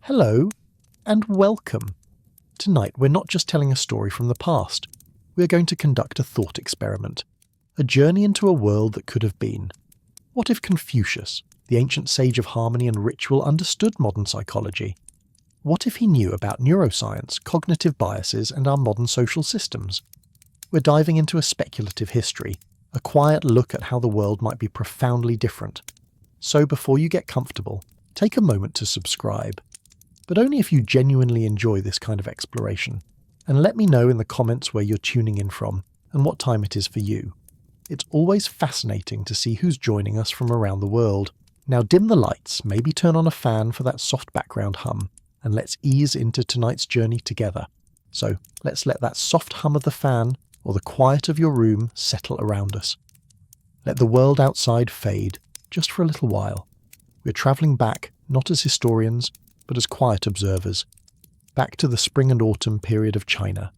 Hello, and welcome. Tonight we're not just telling a story from the past, we're going to conduct a thought experiment, a journey into a world that could have been. What if Confucius, the ancient sage of harmony and ritual, understood modern psychology? What if he knew about neuroscience, cognitive biases, and our modern social systems? We're diving into a speculative history, a quiet look at how the world might be profoundly different. So before you get comfortable, take a moment to subscribe. But only if you genuinely enjoy this kind of exploration. And let me know in the comments where you're tuning in from and what time it is for you. It's always fascinating to see who's joining us from around the world. Now dim the lights, maybe turn on a fan for that soft background hum, and let's ease into tonight's journey together. So let's let that soft hum of the fan or the quiet of your room settle around us. Let the world outside fade, just for a little while. We're travelling back, not as historians, but as quiet observers, back to the spring and autumn period of China,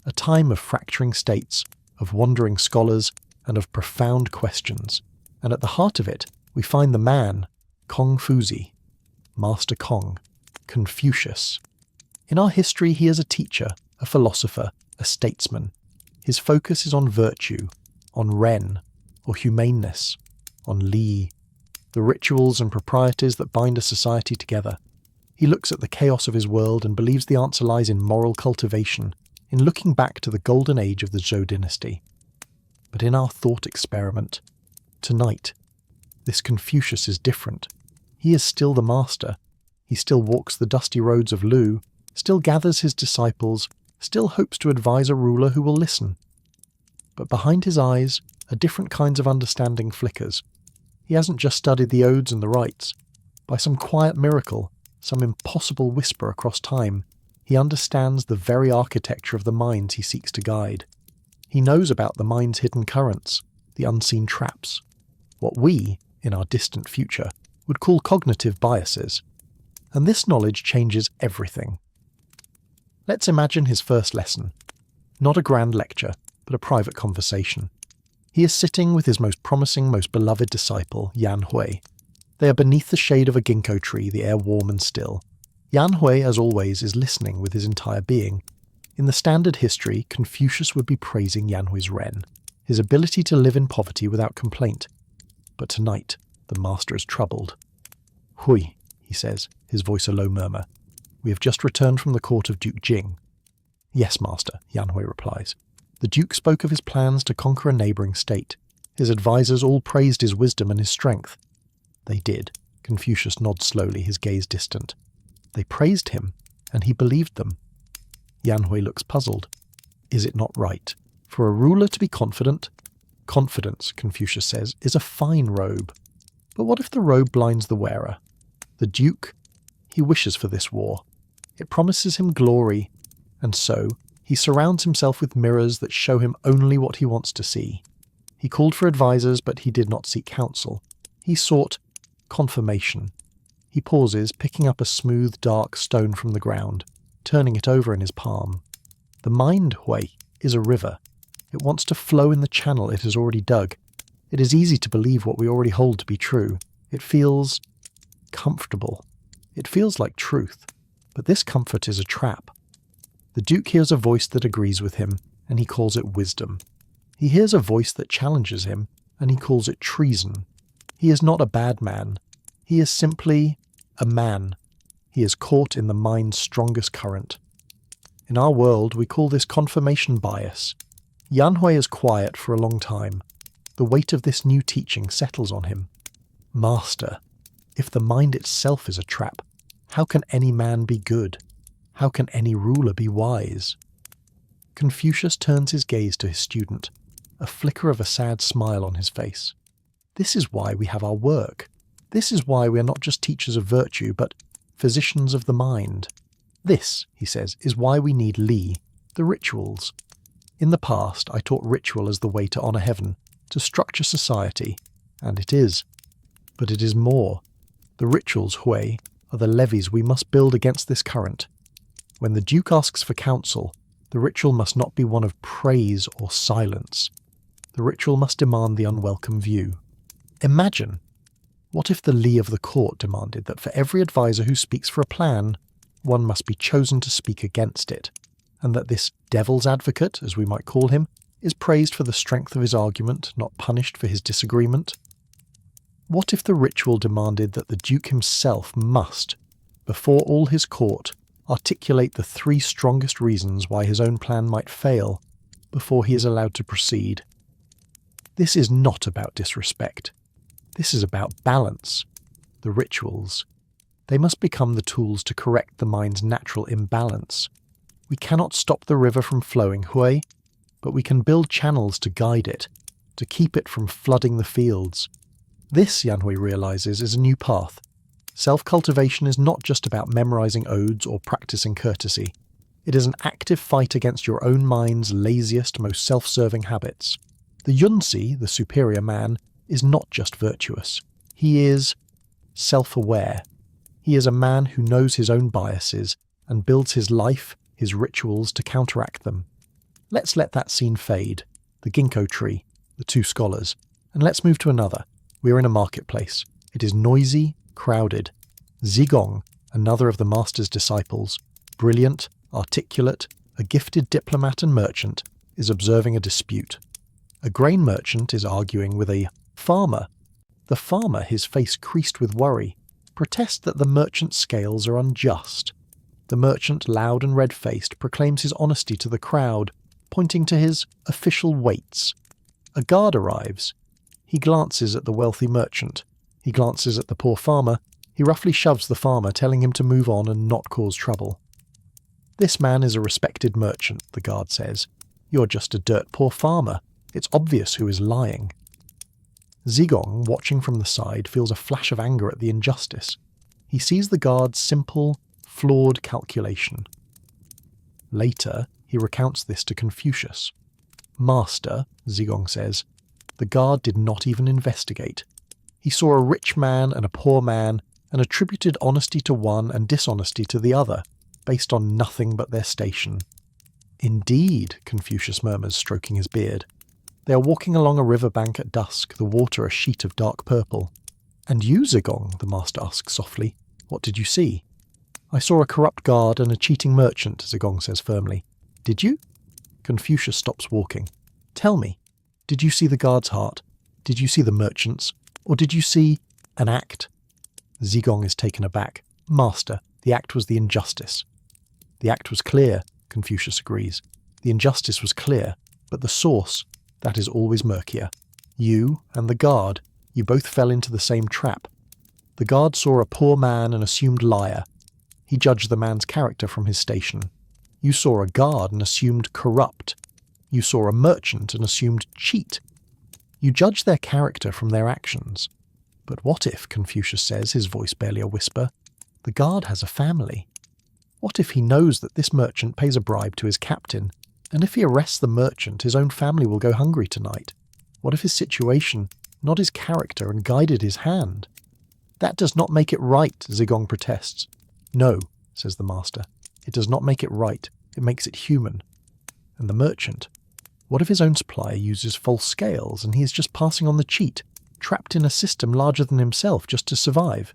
a time of fracturing states, of wandering scholars, and of profound questions. And at the heart of it, we find the man, Confucius, Master Kong, Confucius. In our history, he is a teacher, a philosopher, a statesman. His focus is on virtue, on ren, or humaneness, on li, the rituals and proprieties that bind a society together. He looks at the chaos of his world and believes the answer lies in moral cultivation, in looking back to the golden age of the Zhou dynasty. But in our thought experiment, tonight, this Confucius is different. He is still the master. He still walks the dusty roads of Lu, still gathers his disciples, still hopes to advise a ruler who will listen. But behind his eyes, a different kinds of understanding flickers. He hasn't just studied the odes and the rites. By some quiet miracle, some impossible whisper across time, he understands the very architecture of the minds he seeks to guide. He knows about the mind's hidden currents, the unseen traps, what we, in our distant future, would call cognitive biases. And this knowledge changes everything. Let's imagine his first lesson. Not a grand lecture, but a private conversation. He is sitting with his most promising, most beloved disciple, Yan Hui. They are beneath the shade of a ginkgo tree, the air warm and still. Yan Hui, as always, is listening with his entire being. In the standard history, Confucius would be praising Yan Hui's ren, his ability to live in poverty without complaint. But tonight, the master is troubled. Hui, he says, his voice a low murmur. We have just returned from the court of Duke Jing. Yes, master, Yan Hui replies. The duke spoke of his plans to conquer a neighbouring state. His advisers all praised his wisdom and his strength. They did. Confucius nods slowly, his gaze distant. They praised him, and he believed them. Yan Hui looks puzzled. Is it not right for a ruler to be confident? Confidence, Confucius says, is a fine robe. But what if the robe blinds the wearer? The duke, he wishes for this war. It promises him glory, and so he surrounds himself with mirrors that show him only what he wants to see. He called for advisers, but he did not seek counsel. He sought confirmation. He pauses, picking up a smooth, dark stone from the ground, turning it over in his palm. The mind, Hui, is a river. It wants to flow in the channel it has already dug. It is easy to believe what we already hold to be true. It feels comfortable. It feels like truth. But this comfort is a trap. The Duke hears a voice that agrees with him, and he calls it wisdom. He hears a voice that challenges him, and he calls it treason. He is not a bad man. He is simply a man. He is caught in the mind's strongest current. In our world, we call this confirmation bias. Yan Hui is quiet for a long time. The weight of this new teaching settles on him. Master, if the mind itself is a trap, how can any man be good? How can any ruler be wise? Confucius turns his gaze to his student, a flicker of a sad smile on his face. This is why we have our work. This is why we are not just teachers of virtue, but physicians of the mind. This, he says, is why we need li, the rituals. In the past, I taught ritual as the way to honour heaven, to structure society, and it is. But it is more. The rituals, Hui, are the levees we must build against this current. When the Duke asks for counsel, the ritual must not be one of praise or silence. The ritual must demand the unwelcome view. Imagine, what if the li of the court demanded that for every advisor who speaks for a plan, one must be chosen to speak against it, and that this devil's advocate, as we might call him, is praised for the strength of his argument, not punished for his disagreement? What if the ritual demanded that the Duke himself must, before all his court, articulate the 3 strongest reasons why his own plan might fail before he is allowed to proceed? This is not about disrespect. This is about balance. The rituals. They must become the tools to correct the mind's natural imbalance. We cannot stop the river from flowing, Hui, but we can build channels to guide it, to keep it from flooding the fields. This, Yanhui realizes, is a new path. Self-cultivation is not just about memorizing odes or practicing courtesy. It is an active fight against your own mind's laziest, most self-serving habits. The Yunzi, the superior man, is not just virtuous. He is self-aware. He is a man who knows his own biases and builds his life, his rituals to counteract them. Let's let that scene fade. The ginkgo tree, the 2 scholars. And let's move to another. We are in a marketplace. It is noisy, crowded. Zigong, another of the master's disciples, brilliant, articulate, a gifted diplomat and merchant, is observing a dispute. A grain merchant is arguing with a farmer. The farmer, his face creased with worry, protests that the merchant's scales are unjust. The merchant, loud and red-faced, proclaims his honesty to the crowd, pointing to his official weights. A guard arrives. He glances at the wealthy merchant. He glances at the poor farmer. He roughly shoves the farmer, telling him to move on and not cause trouble. "This man is a respected merchant," the guard says. "You're just a dirt poor farmer. It's obvious who is lying." Zigong, watching from the side, feels a flash of anger at the injustice. He sees the guard's simple, flawed calculation. Later, he recounts this to Confucius. "Master," Zigong says, "the guard did not even investigate. He saw a rich man and a poor man and attributed honesty to one and dishonesty to the other, based on nothing but their station." "Indeed," Confucius murmurs, stroking his beard. They are walking along a riverbank at dusk, the water a sheet of dark purple. "And you, Zigong?" the master asks softly. "What did you see?" "I saw a corrupt guard and a cheating merchant," Zigong says firmly. "Did you?" Confucius stops walking. "Tell me, did you see the guard's heart? Did you see the merchant's? Or did you see an act?" Zigong is taken aback. "Master, the act was the injustice." "The act was clear," Confucius agrees. "The injustice was clear, but the source, that is always murkier. You and the guard, you both fell into the same trap. The guard saw a poor man and assumed liar. He judged the man's character from his station. You saw a guard and assumed corrupt. You saw a merchant and assumed cheat. You judged their character from their actions. But what if," Confucius says, his voice barely a whisper, "the guard has a family? What if he knows that this merchant pays a bribe to his captain, and if he arrests the merchant, his own family will go hungry tonight? What if his situation, not his character, and guided his hand?" "That does not make it right," Zigong protests. "No," says the master, "it does not make it right. It makes it human." And the merchant, what if his own supplier uses false scales and he is just passing on the cheat, trapped in a system larger than himself just to survive?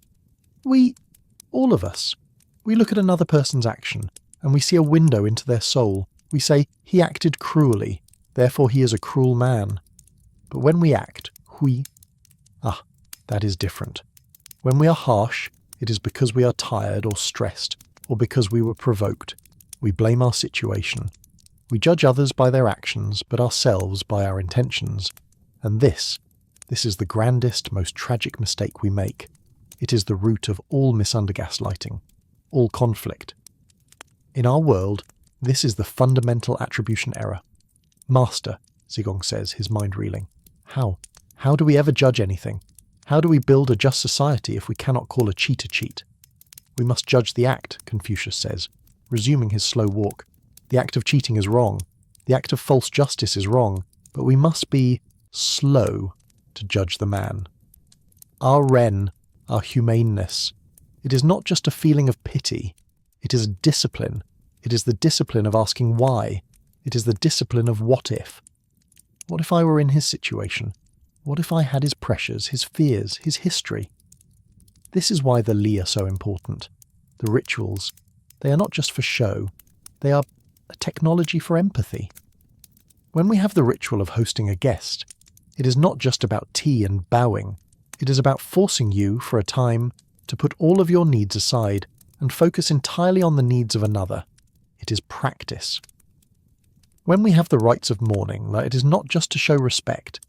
All of us, we look at another person's action and we see a window into their soul. We say, he acted cruelly, therefore he is a cruel man. But when we act, that is different. When we are harsh, it is because we are tired or stressed, or because we were provoked. We blame our situation. We judge others by their actions, but ourselves by our intentions. And this is the grandest, most tragic mistake we make. It is the root of all misundergaslighting, all conflict. In our world, this is the fundamental attribution error. "Master," Zigong says, his mind reeling, How do we ever judge anything? How do we build a just society if we cannot call a cheat a cheat?" "We must judge the act," Confucius says, resuming his slow walk. "The act of cheating is wrong. The act of false justice is wrong. But we must be slow to judge the man. Our Ren, our humaneness, it is not just a feeling of pity. It is a discipline. It is the discipline of asking why. It is the discipline of what if. What if I were in his situation? What if I had his pressures, his fears, his history? This is why the Li are so important. The rituals. They are not just for show, they are a technology for empathy. When we have the ritual of hosting a guest, it is not just about tea and bowing. It is about forcing you, for a time, to put all of your needs aside and focus entirely on the needs of another. It is practice. When we have the rites of mourning, it is not just to show respect.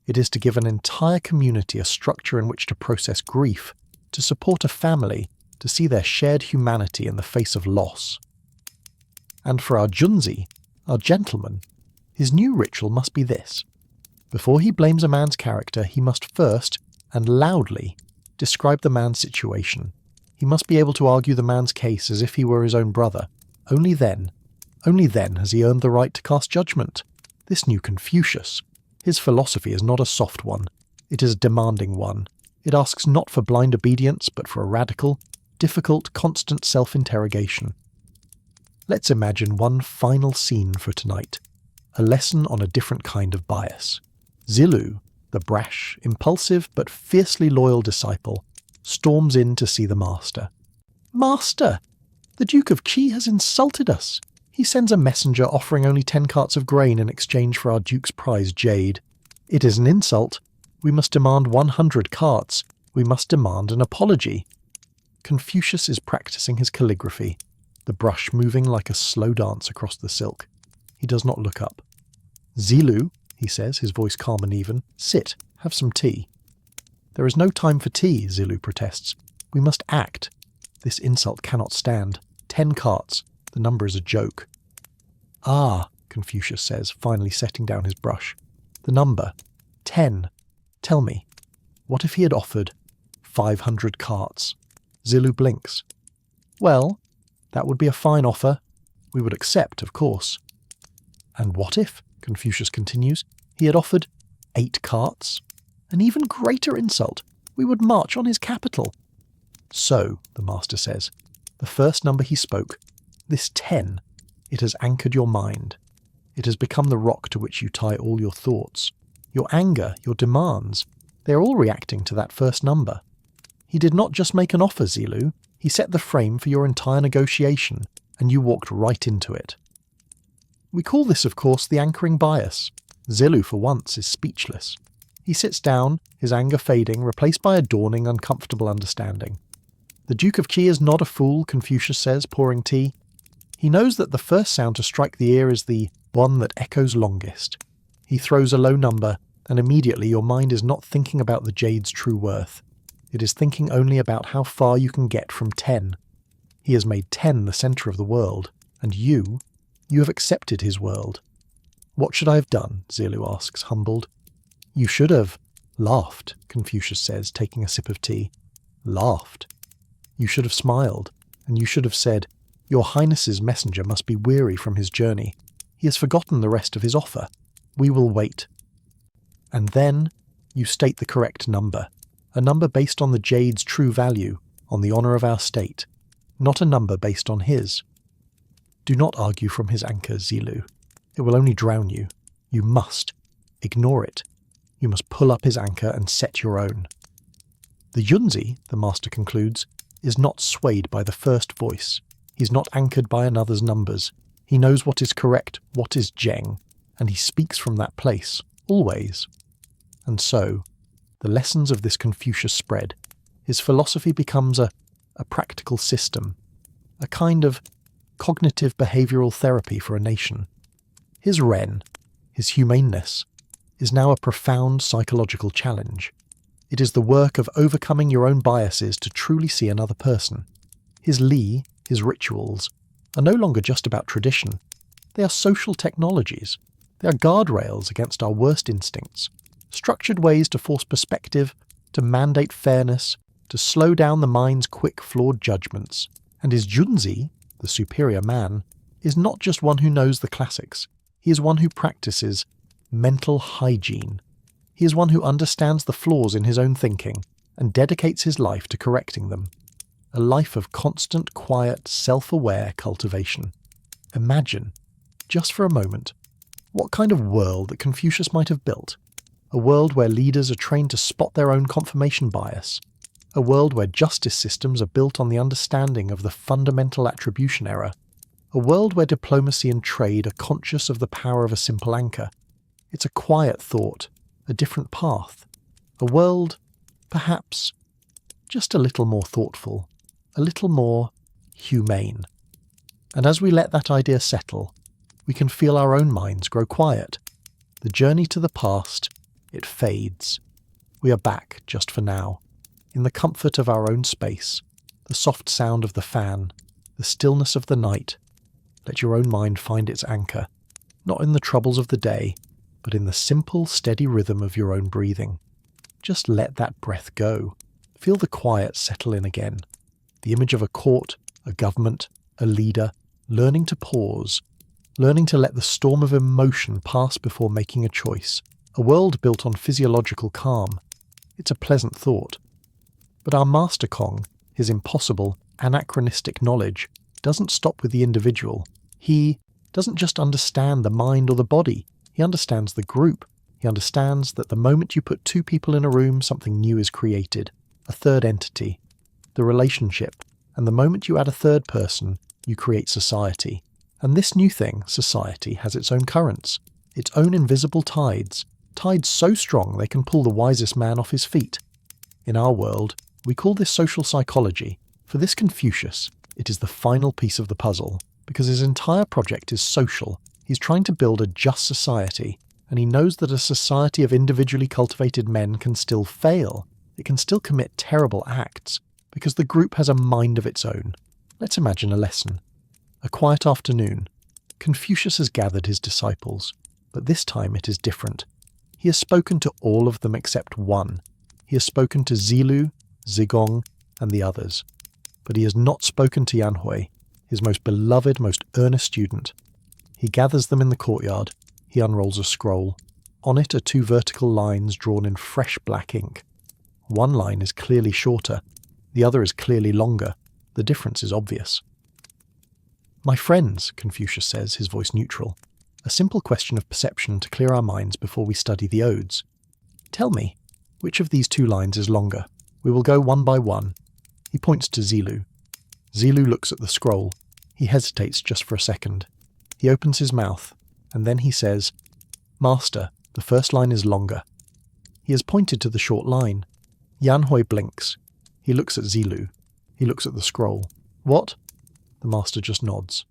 It is to give an entire community a structure in which to process grief, to support a family, to see their shared humanity in the face of loss. And for our Junzi, our gentleman, his new ritual must be this. Before he blames a man's character, he must first, and loudly, describe the man's situation. He must be able to argue the man's case as if he were his own brother. Only then has he earned the right to cast judgment. This new Confucius, his philosophy is not a soft one. It is a demanding one. It asks not for blind obedience, but for a radical, difficult, constant self-interrogation. Let's imagine one final scene for tonight. A lesson on a different kind of bias. Zilu, the brash, impulsive, but fiercely loyal disciple, storms in to see the master. "Master! The Duke of Qi has insulted us. He sends a messenger offering only 10 carts of grain in exchange for our Duke's prize jade. It is an insult. We must demand 100 carts. We must demand an apology." Confucius is practicing his calligraphy, the brush moving like a slow dance across the silk. He does not look up. "Zilu," he says, his voice calm and even, "sit, have some tea." "There is no time for tea," Zilu protests. "We must act. This insult cannot stand. 10 carts. The number is a joke." "Ah," Confucius says, finally setting down his brush. "The number. 10. Tell me, what if he had offered 500 carts?" Zilu blinks. "Well, that would be a fine offer. We would accept, of course." "And what if," Confucius continues, "he had offered 8 carts? An even greater insult. We would march on his capital." "So," the master says, "the first number he spoke, this 10, it has anchored your mind. It has become the rock to which you tie all your thoughts. Your anger, your demands, they are all reacting to that first number. He did not just make an offer, Zilu. He set the frame for your entire negotiation, and you walked right into it." We call this, of course, the anchoring bias. Zilu, for once, is speechless. He sits down, his anger fading, replaced by a dawning, uncomfortable understanding. "The Duke of Qi is not a fool," Confucius says, pouring tea. "He knows that the first sound to strike the ear is the one that echoes longest. He throws a low number, and immediately your mind is not thinking about the jade's true worth. It is thinking only about how far you can get from 10. He has made 10 the centre of the world, and you have accepted his world." "What should I have done?" Zilu asks, humbled. "You should have laughed," Confucius says, taking a sip of tea. "Laughed. You should have smiled, and you should have said, 'Your Highness's messenger must be weary from his journey. He has forgotten the rest of his offer. We will wait.' And then you state the correct number, a number based on the jade's true value, on the honour of our state, not a number based on his. Do not argue from his anchor, Zilu. It will only drown you. You must. Ignore it. You must pull up his anchor and set your own." The Yunzi, the master concludes, is not swayed by the first voice. He is not anchored by another's numbers. He knows what is correct, what is Zheng, and he speaks from that place, always. And so, the lessons of this Confucius spread. His philosophy becomes a practical system, a kind of cognitive behavioural therapy for a nation. His Ren, his humaneness, is now a profound psychological challenge. It is the work of overcoming your own biases to truly see another person. His Li, his rituals, are no longer just about tradition. They are social technologies. They are guardrails against our worst instincts, structured ways to force perspective, to mandate fairness, to slow down the mind's quick, flawed judgments. And his Junzi, the superior man, is not just one who knows the classics. He is one who practices mental hygiene. He is one who understands the flaws in his own thinking and dedicates his life to correcting them. A life of constant, quiet, self-aware cultivation. Imagine, just for a moment, what kind of world that Confucius might have built. A world where leaders are trained to spot their own confirmation bias. a world where justice systems are built on the understanding of the fundamental attribution error, a world where diplomacy and trade are conscious of the power of a simple anchor. It's a quiet thought, a different path, a world, perhaps, just a little more thoughtful, a little more humane. And as we let that idea settle, we can feel our own minds grow quiet. The journey to the past, it fades. We are back, just for now, in the comfort of our own space, the soft sound of the fan, the stillness of the night. Let your own mind find its anchor, not in the troubles of the day, but in the simple, steady rhythm of your own breathing. Just let that breath go. Feel the quiet settle in again. The image of a court, a government, a leader, learning to pause, learning to let the storm of emotion pass before making a choice. A world built on physiological calm. It's a pleasant thought. But our Master Kong, his impossible, anachronistic knowledge, doesn't stop with the individual. He doesn't just understand the mind or the body. He understands the group. He understands that the moment you put two people in a room, something new is created. A third entity. The relationship. And the moment you add a third person, you create society. And this new thing, society, has its own currents, its own invisible tides, tides so strong they can pull the wisest man off his feet. In our world, we call this social psychology. For this Confucius, it is the final piece of the puzzle, because his entire project is social. He's trying to build a just society, and he knows that a society of individually cultivated men can still fail. It can still commit terrible acts, because the group has a mind of its own. Let's imagine a lesson. A quiet afternoon. Confucius has gathered his disciples, but this time it is different. He has spoken to all of them except one. He has spoken to Zilu, Zigong, and the others. But he has not spoken to Yanhui, his most beloved, most earnest student. He gathers them in the courtyard. He unrolls a scroll. On it are two vertical lines drawn in fresh black ink. One line is clearly shorter. The other is clearly longer. The difference is obvious. "My friends," Confucius says, his voice neutral, a simple question of perception to clear our minds before we study the odes. "Tell me, which of these two lines is longer? We will go one by one." He points to Zilu. Zilu looks at the scroll. He hesitates just for a second. He opens his mouth, and then he says, "Master, the first line is longer." He has pointed to the short line. Yanhui blinks. He looks at Zilu. He looks at the scroll. "What?" The master just nods.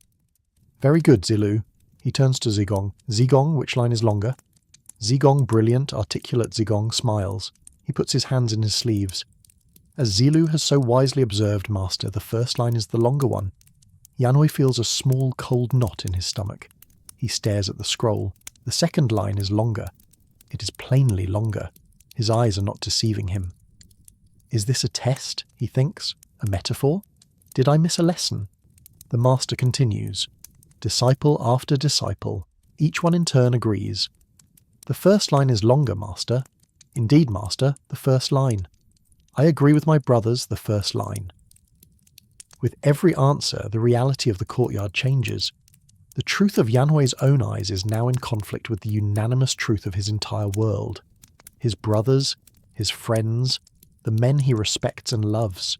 "Very good, Zilu." He turns to Zigong. "Zigong, which line is longer?" Zigong, brilliant, articulate Zigong, smiles. He puts his hands in his sleeves. "As Zilu has so wisely observed, Master, the first line is the longer one." Yanhui feels a small, cold knot in his stomach. He stares at the scroll. The second line is longer. It is plainly longer. His eyes are not deceiving him. Is this a test, he thinks? A metaphor? Did I miss a lesson? The master continues. Disciple after disciple, each one in turn agrees. "The first line is longer, Master." "Indeed, Master, the first line." "I agree with my brothers, the first line." With every answer, the reality of the courtyard changes. The truth of Yanhui's own eyes is now in conflict with the unanimous truth of his entire world. His brothers, his friends, the men he respects and loves.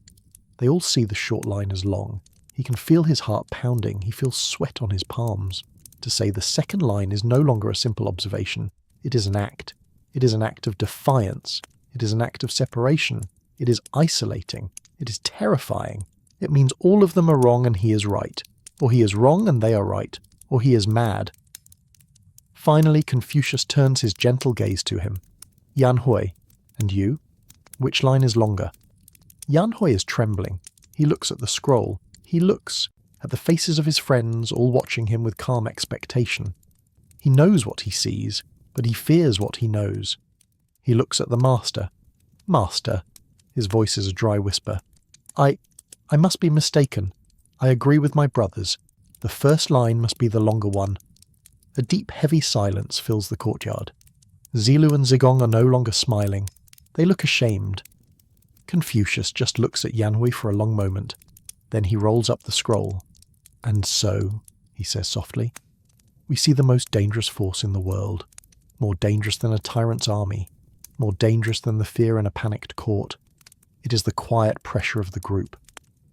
They all see the short line as long. He can feel his heart pounding. He feels sweat on his palms. To say the second line is no longer a simple observation. It is an act. It is an act of defiance. It is an act of separation. It is isolating. It is terrifying. It means all of them are wrong and he is right. Or he is wrong and they are right. Or he is mad. Finally, Confucius turns his gentle gaze to him. "Yanhui, and you? Which line is longer?" Yanhui is trembling. He looks at the scroll. He looks at the faces of his friends, all watching him with calm expectation. He knows what he sees, but he fears what he knows. He looks at the master. "Master," his voice is a dry whisper. I must be mistaken. I agree with my brothers. The first line must be the longer one." A deep, heavy silence fills the courtyard. Zilu and Zigong are no longer smiling. They look ashamed. Confucius just looks at Yanhui for a long moment. Then he rolls up the scroll. "And so," he says softly, "we see the most dangerous force in the world. More dangerous than a tyrant's army. More dangerous than the fear in a panicked court. It is the quiet pressure of the group.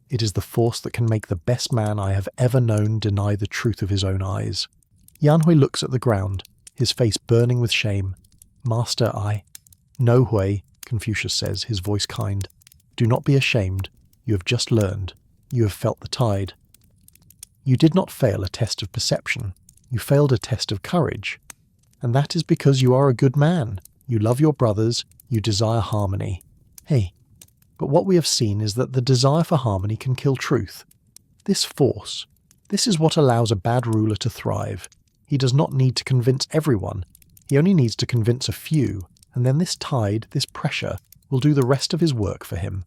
It is the force that can make the best man I have ever known deny the truth of his own eyes. Yanhui looks at the ground, his face burning with shame. Master, No, Hui, Confucius says, his voice kind. Do not be ashamed. You have just learned. You have felt the tide. You did not fail a test of perception. You failed a test of courage. And that is because you are a good man. You love your brothers. You desire harmony. Hey, but what we have seen is that the desire for harmony can kill truth. This force, this is what allows a bad ruler to thrive. He does not need to convince everyone. He only needs to convince a few, and then this tide, this pressure, will do the rest of his work for him.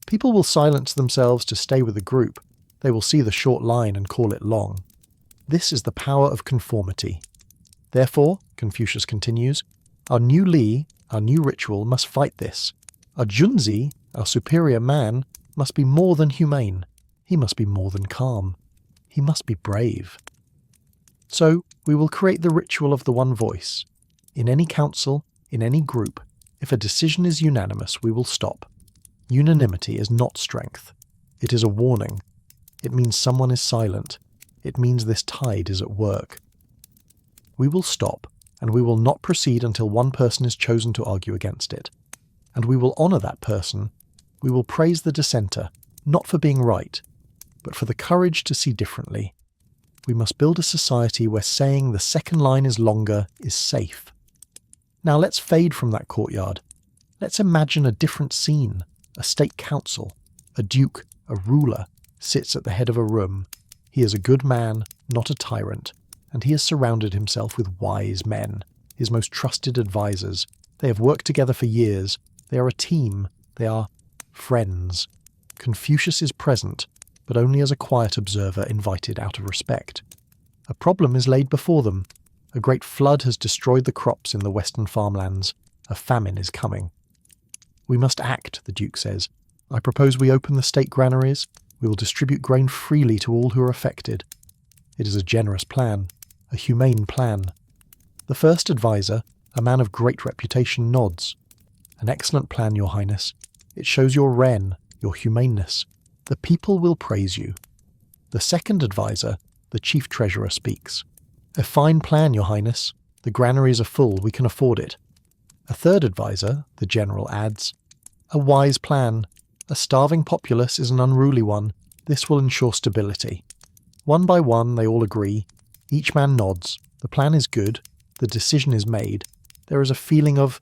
People will silence themselves to stay with the group. They will see the short line and call it long. This is the power of conformity. Therefore, Confucius continues, our new Li, our new ritual, must fight this. Our Junzi, our superior man, must be more than humane. He must be more than calm. He must be brave. So, we will create the ritual of the one voice. In any council, in any group, if a decision is unanimous, we will stop. Unanimity is not strength. It is a warning. It means someone is silent. It means this tide is at work. We will stop, and we will not proceed until one person is chosen to argue against it. And we will honour that person. We will praise the dissenter, not for being right, but for the courage to see differently. We must build a society where saying the second line is longer is safe. Now let's fade from that courtyard. Let's imagine a different scene. A state council, a duke, a ruler, sits at the head of a room. He is a good man, not a tyrant, and he has surrounded himself with wise men, his most trusted advisors. They have worked together for years. They are a team. They are friends. Confucius is present, but only as a quiet observer invited out of respect. A problem is laid before them. A great flood has destroyed the crops in the western farmlands. A famine is coming. We must act, the Duke says. I propose we open the state granaries. We will distribute grain freely to all who are affected. It is a generous plan, a humane plan. The first advisor, a man of great reputation, nods. An excellent plan, Your Highness. It shows your ren, your humaneness. The people will praise you. The second advisor, the chief treasurer, speaks. A fine plan, Your Highness. The granaries are full, we can afford it. A third advisor, the general, adds, a wise plan. A starving populace is an unruly one. This will ensure stability. One by one, they all agree. Each man nods. The plan is good. The decision is made. There is a feeling of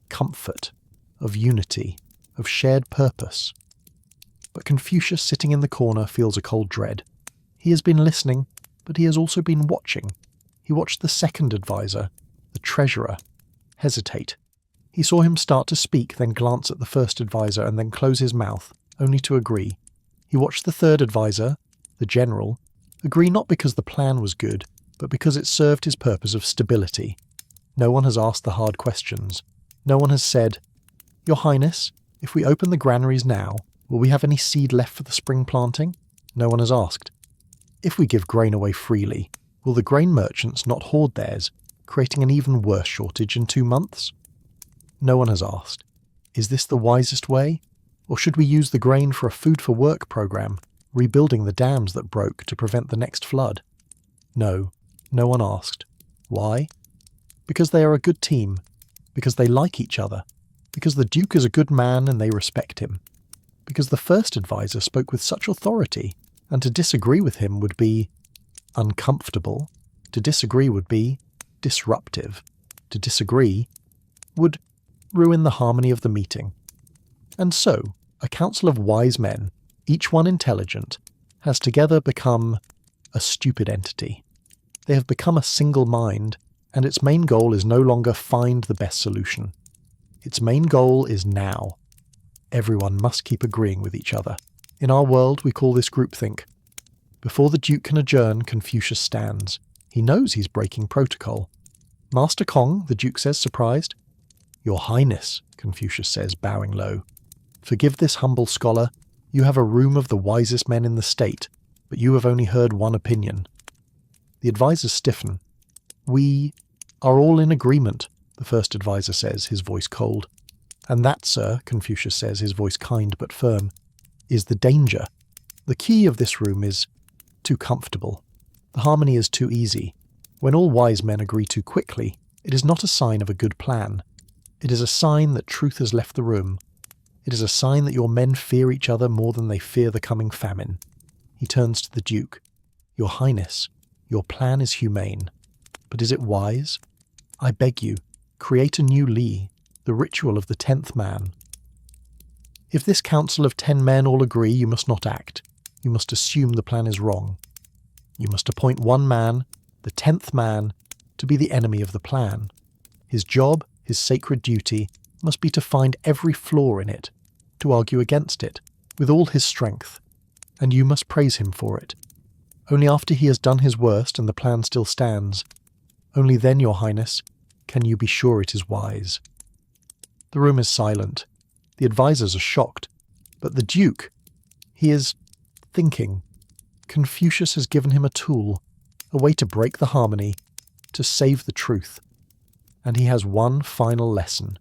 comfort, of unity, of shared purpose. But Confucius, sitting in the corner, feels a cold dread. He has been listening, but he has also been watching. He watched the second advisor, the treasurer, hesitate. He saw him start to speak, then glance at the first advisor, and then close his mouth, only to agree. He watched the third advisor, the general, agree not because the plan was good, but because it served his purpose of stability. No one has asked the hard questions. No one has said, Your Highness, if we open the granaries now, will we have any seed left for the spring planting? No one has asked. If we give grain away freely, will the grain merchants not hoard theirs, creating an even worse shortage in 2 months? No one has asked. Is this the wisest way? Or should we use the grain for a food for work program, rebuilding the dams that broke to prevent the next flood? No, no one asked. Why? Because they are a good team, because they like each other, because the Duke is a good man and they respect him, because the first advisor spoke with such authority, and to disagree with him would be uncomfortable, to disagree would be disruptive, to disagree would ruin the harmony of the meeting. And so, a council of wise men, each one intelligent, has together become a stupid entity. They have become a single mind, and its main goal is no longer find the best solution. Its main goal is now. Everyone must keep agreeing with each other. In our world, we call this groupthink. Before the Duke can adjourn, Confucius stands. He knows he's breaking protocol. Master Kong, the Duke says, surprised. Your Highness, Confucius says, bowing low. Forgive this humble scholar. You have a room of the wisest men in the state, but you have only heard one opinion. The advisors stiffen. We are all in agreement, the first advisor says, his voice cold. And that, sir, Confucius says, his voice kind but firm, is the danger. The key of this room is too comfortable. The harmony is too easy. When all wise men agree too quickly, it is not a sign of a good plan. It is a sign that truth has left the room. It is a sign that your men fear each other more than they fear the coming famine. He turns to the Duke. Your Highness, your plan is humane. But is it wise? I beg you, create a new Li, the ritual of the 10th man. If this council of 10 men all agree, you must not act. You must assume the plan is wrong. You must appoint one man, the 10th man, to be the enemy of the plan. His job, his sacred duty, must be to find every flaw in it, to argue against it, with all his strength. And you must praise him for it. Only after he has done his worst and the plan still stands, only then, your Highness, can you be sure it is wise. The room is silent. The advisors are shocked. But the Duke, he is thinking. Confucius has given him a tool, a way to break the harmony, to save the truth. And he has one final lesson.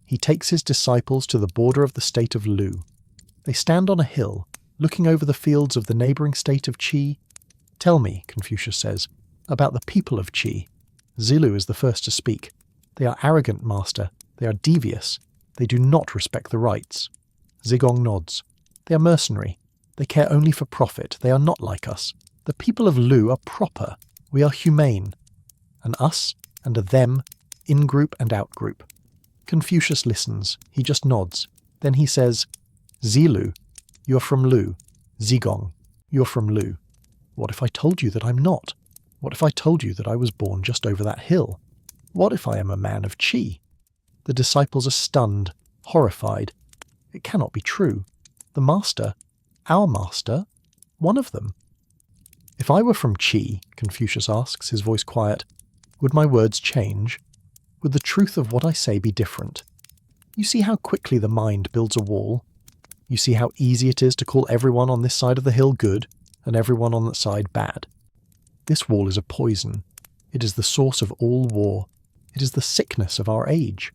He takes his disciples to the border of the state of Lu. They stand on a hill, looking over the fields of the neighbouring state of Qi. Tell me, Confucius says, about the people of Qi. Zilu is the first to speak. They are arrogant, master. They are devious. They do not respect the rights. Zigong nods. They are mercenary. They care only for profit. They are not like us. The people of Lu are proper. We are humane. An us and a them, in-group and out-group. Confucius listens. He just nods. Then he says, Zilu, you're from Lu. Zigong, you're from Lu. What if I told you that I'm not? What if I told you that I was born just over that hill? What if I am a man of Qi? The disciples are stunned, horrified. It cannot be true. The master, our master, one of them. If I were from Qi, Confucius asks, his voice quiet, would my words change? Would the truth of what I say be different? You see how quickly the mind builds a wall? You see how easy it is to call everyone on this side of the hill good and everyone on that side bad. This wall is a poison. It is the source of all war. It is the sickness of our age.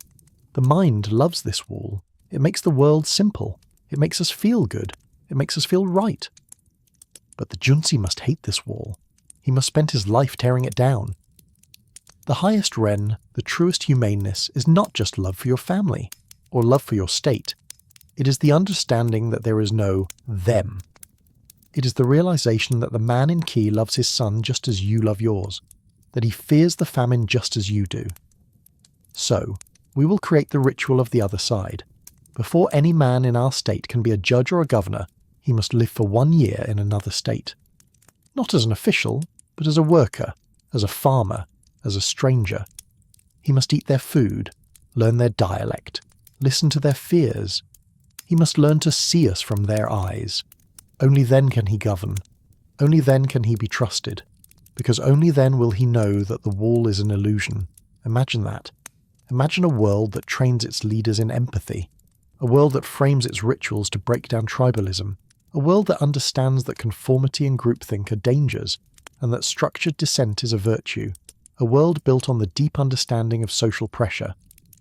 The mind loves this wall. It makes the world simple. It makes us feel good. It makes us feel right. But the Junzi must hate this wall. He must spend his life tearing it down. The highest ren, the truest humaneness, is not just love for your family, or love for your state. It is the understanding that there is no them. It is the realization that the man in Qi loves his son just as you love yours, that he fears the famine just as you do. So, we will create the ritual of the other side. Before any man in our state can be a judge or a governor, he must live for 1 year in another state. Not as an official, but as a worker, as a farmer, as a stranger. He must eat their food, learn their dialect, listen to their fears. He must learn to see us from their eyes. Only then can he govern. Only then can he be trusted. Because only then will he know that the wall is an illusion. Imagine that. Imagine a world that trains its leaders in empathy. A world that frames its rituals to break down tribalism. A world that understands that conformity and groupthink are dangers, and that structured dissent is a virtue. A world built on the deep understanding of social pressure.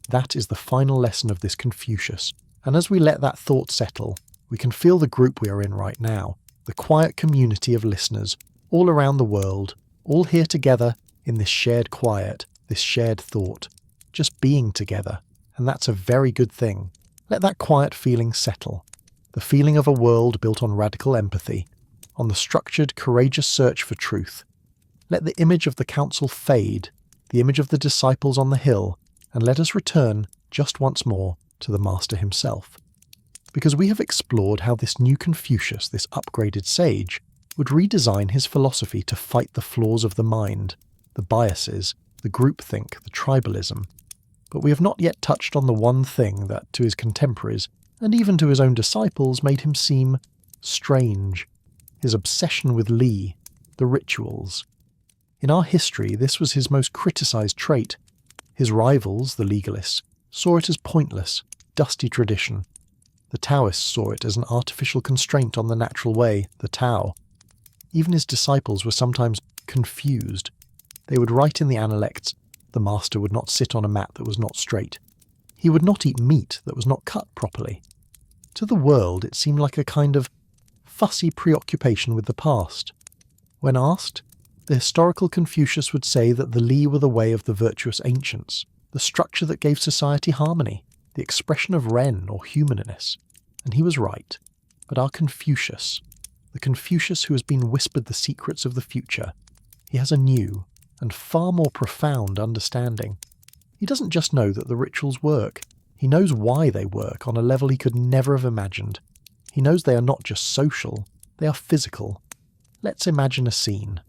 That is the final lesson of this Confucius. And as we let that thought settle, we can feel the group we are in right now, the quiet community of listeners, all around the world, all here together in this shared quiet, this shared thought, just being together. And that's a very good thing. Let that quiet feeling settle. The feeling of a world built on radical empathy, on the structured, courageous search for truth. Let the image of the council fade, the image of the disciples on the hill, and let us return, just once more, to the master himself. Because we have explored how this new Confucius, this upgraded sage, would redesign his philosophy to fight the flaws of the mind, the biases, the groupthink, the tribalism. But we have not yet touched on the one thing that, to his contemporaries, and even to his own disciples, made him seem strange. His obsession with Li, the rituals. In our history, this was his most criticised trait. His rivals, the legalists, saw it as pointless, dusty tradition. The Taoists saw it as an artificial constraint on the natural way, the Tao. Even his disciples were sometimes confused. They would write in the Analects, the master would not sit on a mat that was not straight. He would not eat meat that was not cut properly. To the world, it seemed like a kind of fussy preoccupation with the past. When asked, the historical Confucius would say that the Li were the way of the virtuous ancients, the structure that gave society harmony, the expression of Ren or humanness. And he was right. But our Confucius, the Confucius who has been whispered the secrets of the future, he has a new and far more profound understanding. He doesn't just know that the rituals work. He knows why they work on a level he could never have imagined. He knows they are not just social, they are physical. Let's imagine a scene.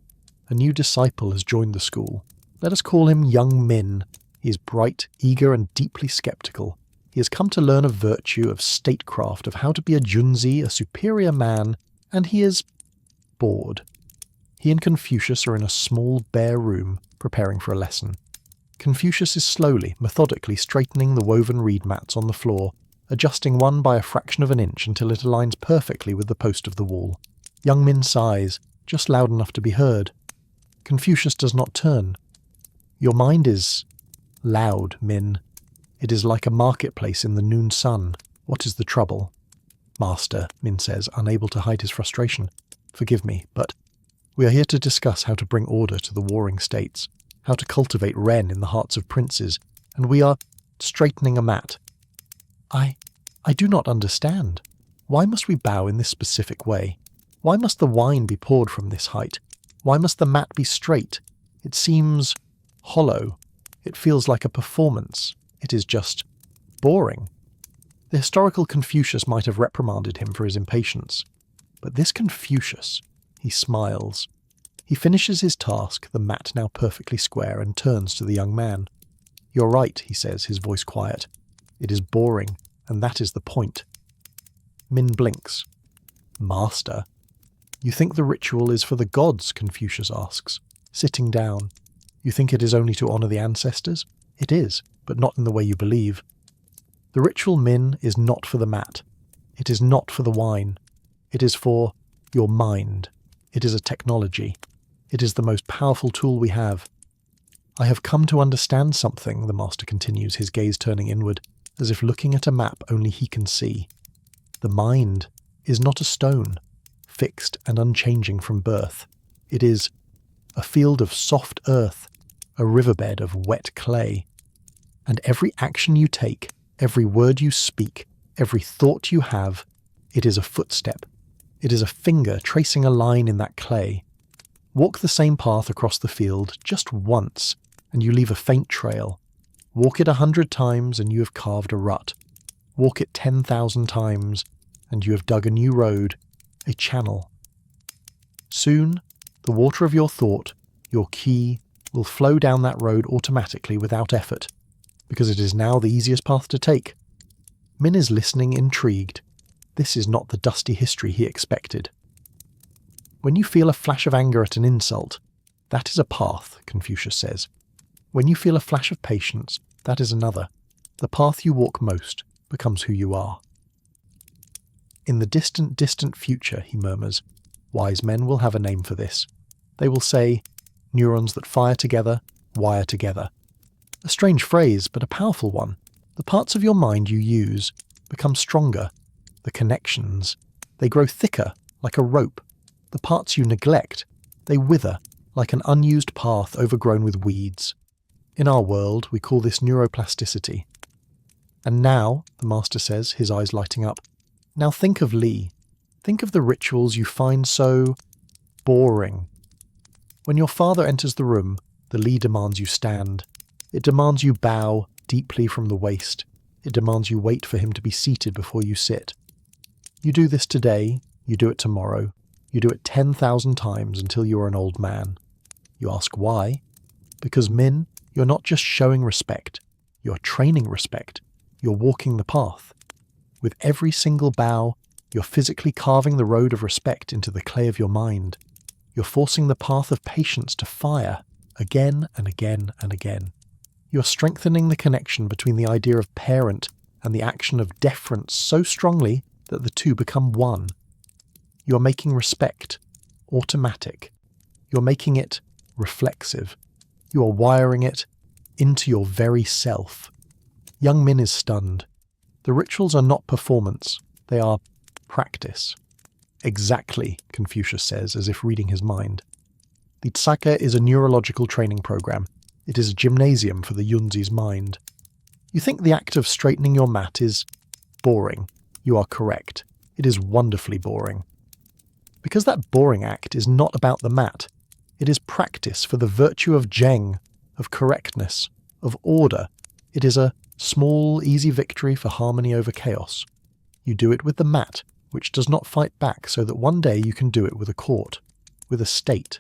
A new disciple has joined the school. Let us call him young Min. He is bright, eager, and deeply skeptical. He has come to learn of virtue, of statecraft, of how to be a junzi, a superior man, and he is bored. He and Confucius are in a small, bare room, preparing for a lesson. Confucius is slowly, methodically straightening the woven reed mats on the floor, adjusting one by a fraction of an inch until it aligns perfectly with the post of the wall. Young Min sighs, just loud enough to be heard. Confucius does not turn. Your mind is loud, Min. It is like a marketplace in the noon sun. What is the trouble? Master, Min says, unable to hide his frustration. Forgive me, but we are here to discuss how to bring order to the warring states, how to cultivate Ren in the hearts of princes, and we are straightening a mat. I do not understand. Why must we bow in this specific way? Why must the wine be poured from this height? Why must the mat be straight? It seems hollow. It feels like a performance. It is just boring. The historical Confucius might have reprimanded him for his impatience. But this Confucius, he smiles. He finishes his task, the mat now perfectly square, and turns to the young man. You're right, he says, his voice quiet. It is boring, and that is the point. Min blinks. Master? You think the ritual is for the gods, Confucius asks, sitting down. You think it is only to honour the ancestors? It is, but not in the way you believe. The ritual, Min, is not for the mat. It is not for the wine. It is for your mind. It is a technology. It is the most powerful tool we have. I have come to understand something, the master continues, his gaze turning inward, as if looking at a map only he can see. The mind is not a stone, fixed and unchanging from birth. It is a field of soft earth, a riverbed of wet clay. And every action you take, every word you speak, every thought you have, it is a footstep. It is a finger tracing a line in that clay. Walk the same path across the field just once, and you leave a faint trail. Walk it 100 times, and you have carved a rut. Walk it 10,000 times, and you have dug a new road, a channel. Soon, the water of your thought, your key, will flow down that road automatically without effort, because it is now the easiest path to take. Min is listening, intrigued. This is not the dusty history he expected. When you feel a flash of anger at an insult, that is a path, Confucius says. When you feel a flash of patience, that is another. The path you walk most becomes who you are. In the distant, distant future, he murmurs, wise men will have a name for this. They will say, neurons that fire together, wire together. A strange phrase, but a powerful one. The parts of your mind you use become stronger. The connections, they grow thicker, like a rope. The parts you neglect, they wither, like an unused path overgrown with weeds. In our world, we call this neuroplasticity. And now, the master says, his eyes lighting up, now think of Li. Think of the rituals you find so boring. When your father enters the room, the Li demands you stand. It demands you bow deeply from the waist. It demands you wait for him to be seated before you sit. You do this today, you do it tomorrow, you do it 10,000 times until you are an old man. You ask why? Because, Min, you're not just showing respect, you're training respect, you're walking the path. With every single bow, you're physically carving the road of respect into the clay of your mind. You're forcing the path of patience to fire, again and again and again. You're strengthening the connection between the idea of parent and the action of deference so strongly that the two become one. You're making respect automatic. You're making it reflexive. You are wiring it into your very self. Young Min is stunned. The rituals are not performance, they are practice. Exactly, Confucius says, as if reading his mind. The Tsake is a neurological training program. It is a gymnasium for the Yunzi's mind. You think the act of straightening your mat is boring. You are correct. It is wonderfully boring. Because that boring act is not about the mat. It is practice for the virtue of zheng, of correctness, of order. It is a small, easy victory for harmony over chaos. You do it with the mat, which does not fight back, so that one day you can do it with a court, with a state.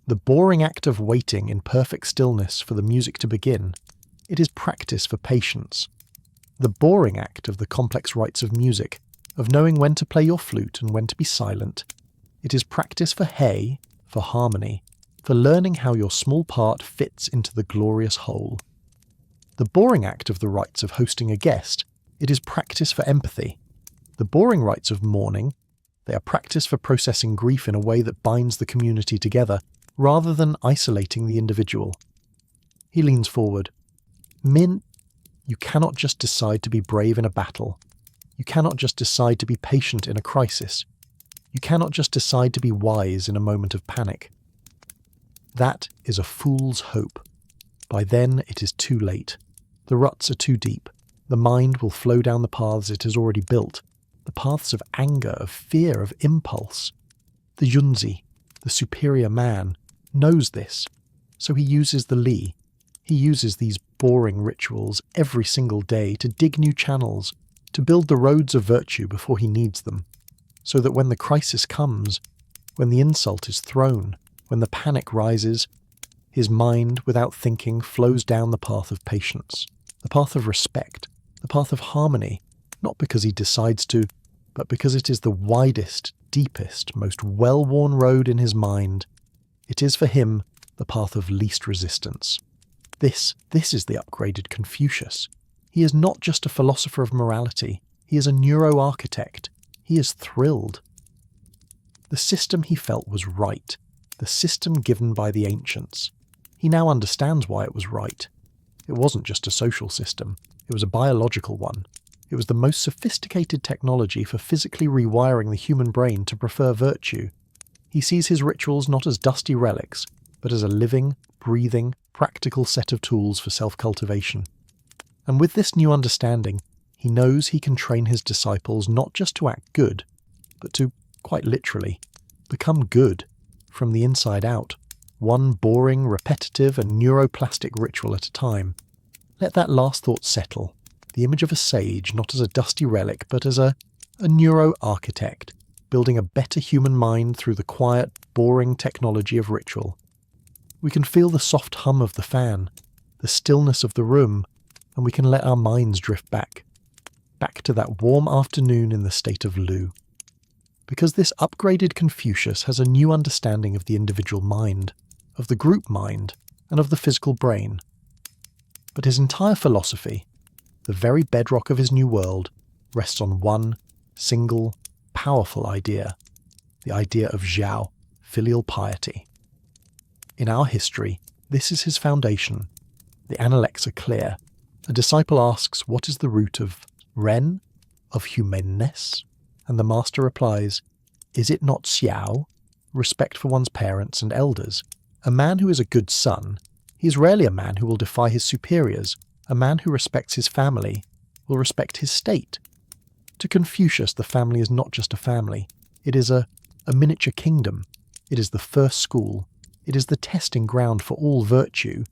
The boring act of waiting in perfect stillness for the music to begin, it is practice for patience. The boring act of the complex rites of music, of knowing when to play your flute and when to be silent, it is practice for hei, for harmony, for learning how your small part fits into the glorious whole. The boring act of the rites of hosting a guest, it is practice for empathy. The boring rites of mourning, they are practice for processing grief in a way that binds the community together, rather than isolating the individual. He leans forward. Min, you cannot just decide to be brave in a battle. You cannot just decide to be patient in a crisis. You cannot just decide to be wise in a moment of panic. That is a fool's hope. By then it is too late. The ruts are too deep. The mind will flow down the paths it has already built, the paths of anger, of fear, of impulse. The Yunzi, the superior man, knows this, so he uses the Li. He uses these boring rituals every single day to dig new channels, to build the roads of virtue before he needs them, so that when the crisis comes, when the insult is thrown, when the panic rises, his mind, without thinking, flows down the path of patience, the path of respect, the path of harmony, not because he decides to, but because it is the widest, deepest, most well-worn road in his mind. It is for him the path of least resistance. This is the upgraded Confucius. He is not just a philosopher of morality, he is a neuro-architect. He is thrilled. The system he felt was right, the system given by the ancients. He now understands why it was right. It wasn't just a social system, it was a biological one. It was the most sophisticated technology for physically rewiring the human brain to prefer virtue. He sees his rituals not as dusty relics, but as a living, breathing, practical set of tools for self-cultivation. And with this new understanding, he knows he can train his disciples not just to act good, but to, quite literally, become good from the inside out, one boring, repetitive and neuroplastic ritual at a time. Let that last thought settle, the image of a sage not as a dusty relic, but as a neuro-architect, building a better human mind through the quiet, boring technology of ritual. We can feel the soft hum of the fan, the stillness of the room, and we can let our minds drift back to that warm afternoon in the state of Lu. Because this upgraded Confucius has a new understanding of the individual mind, of the group mind, and of the physical brain. But his entire philosophy, the very bedrock of his new world, rests on one single, powerful idea, the idea of Xiào, filial piety. In our history, this is his foundation. The Analects are clear. A disciple asks, what is the root of Ren, of humaneness? And the master replies, is it not Xiào, respect for one's parents and elders? A man who is a good son, he is rarely a man who will defy his superiors. A man who respects his family will respect his state. To Confucius, the family is not just a family. It is a miniature kingdom. It is the first school. It is the testing ground for all virtue.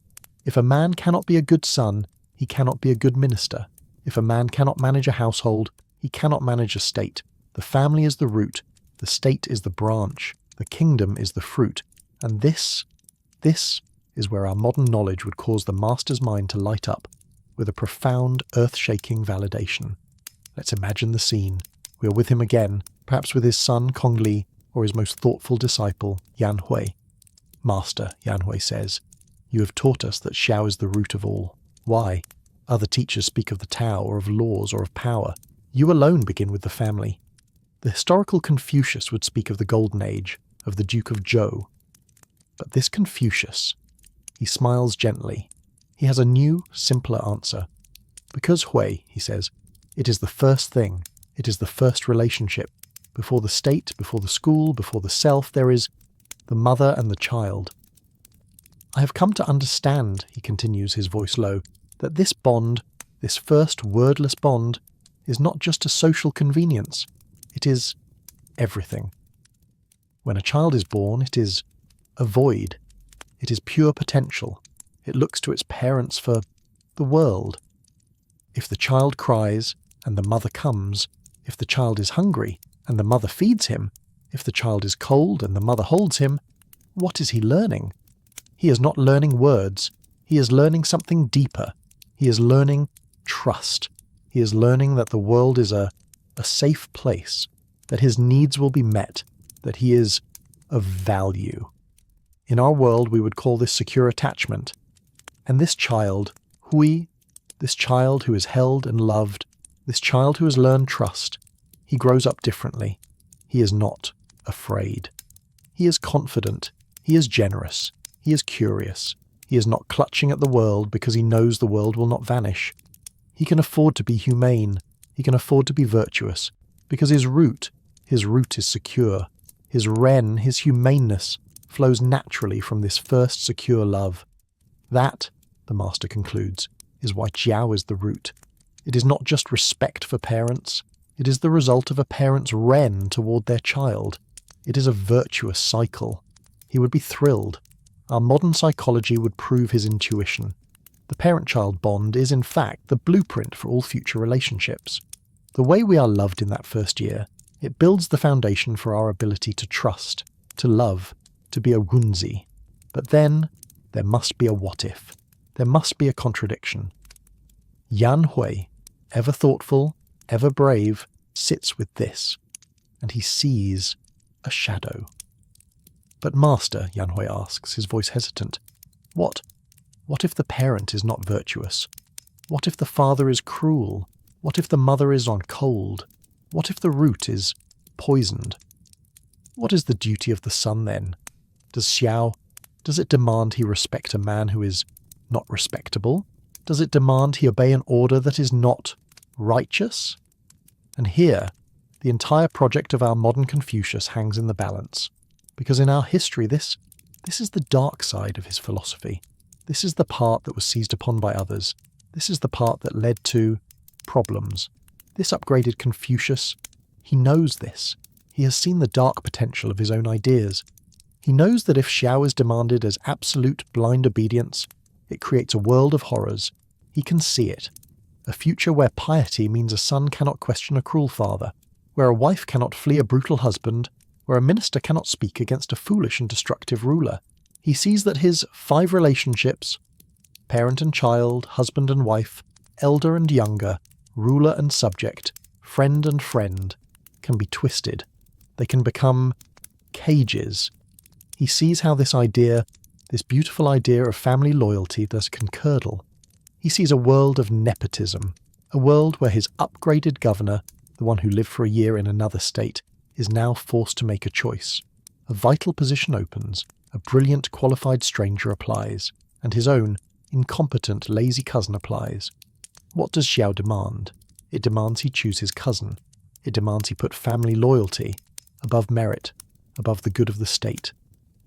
If a man cannot be a good son, he cannot be a good minister. If a man cannot manage a household, he cannot manage a state. The family is the root, the state is the branch, the kingdom is the fruit. And this is where our modern knowledge would cause the master's mind to light up with a profound, earth-shaking validation. Let's imagine the scene. We are with him again, perhaps with his son Kong Li, or his most thoughtful disciple, Yan Hui. Master, Yan Hui says, you have taught us that Xiào is the root of all. Why? Other teachers speak of the Tao, or of laws, or of power. You alone begin with the family. The historical Confucius would speak of the Golden Age, of the Duke of Zhou. But this Confucius, he smiles gently. He has a new, simpler answer. Because Hui, he says, it is the first thing, it is the first relationship. Before the state, before the school, before the self, there is the mother and the child. I have come to understand, he continues, his voice low, that this bond, this first wordless bond, is not just a social convenience. It is everything. When a child is born, it is a void. It is pure potential. It looks to its parents for the world. If the child cries and the mother comes, if the child is hungry and the mother feeds him, if the child is cold and the mother holds him, what is he learning? He is not learning words. He is learning something deeper. He is learning trust. He is learning that the world is a safe place, that his needs will be met, that he is of value. In our world, we would call this secure attachment. And this child, Hui, this child who is held and loved, this child who has learned trust, he grows up differently. He is not afraid. He is confident. He is generous. He is curious. He is not clutching at the world because he knows the world will not vanish. He can afford to be humane. He can afford to be virtuous because his root is secure. His ren, his humaneness, flows naturally from this first secure love. That, the master concludes, is why Xiào is the root. It is not just respect for parents. It is the result of a parent's ren toward their child. It is a virtuous cycle. He would be thrilled. Our modern psychology would prove his intuition. The parent-child bond is, in fact, the blueprint for all future relationships. The way we are loved in that first year, it builds the foundation for our ability to trust, to love, to be a wunzi. But then, there must be a what-if. There must be a contradiction. Yan Hui, ever thoughtful, ever brave, sits with this, and he sees a shadow. But master, Yan Hui asks, his voice hesitant, what if the parent is not virtuous? What if the father is cruel? What if the mother is on cold? What if the root is poisoned? What is the duty of the son then? Does it demand he respect a man who is not respectable? Does it demand he obey an order that is not righteous? And here, the entire project of our modern Confucius hangs in the balance. Because in our history, this is the dark side of his philosophy. This is the part that was seized upon by others. This is the part that led to problems. This upgraded Confucius, he knows this. He has seen the dark potential of his own ideas. He knows that if Xiào is demanded as absolute blind obedience, it creates a world of horrors. He can see it. A future where piety means a son cannot question a cruel father, where a wife cannot flee a brutal husband, where a minister cannot speak against a foolish and destructive ruler. He sees that his 5 relationships, parent and child, husband and wife, elder and younger, ruler and subject, friend and friend, can be twisted. They can become cages. He sees how this idea, this beautiful idea of family loyalty, thus can curdle. He sees a world of nepotism, a world where his upgraded governor, the one who lived for a year in another state, is now forced to make a choice. A vital position opens, a brilliant qualified stranger applies, and his own incompetent lazy cousin applies. What does Xiào demand? It demands he choose his cousin. It demands he put family loyalty above merit, above the good of the state.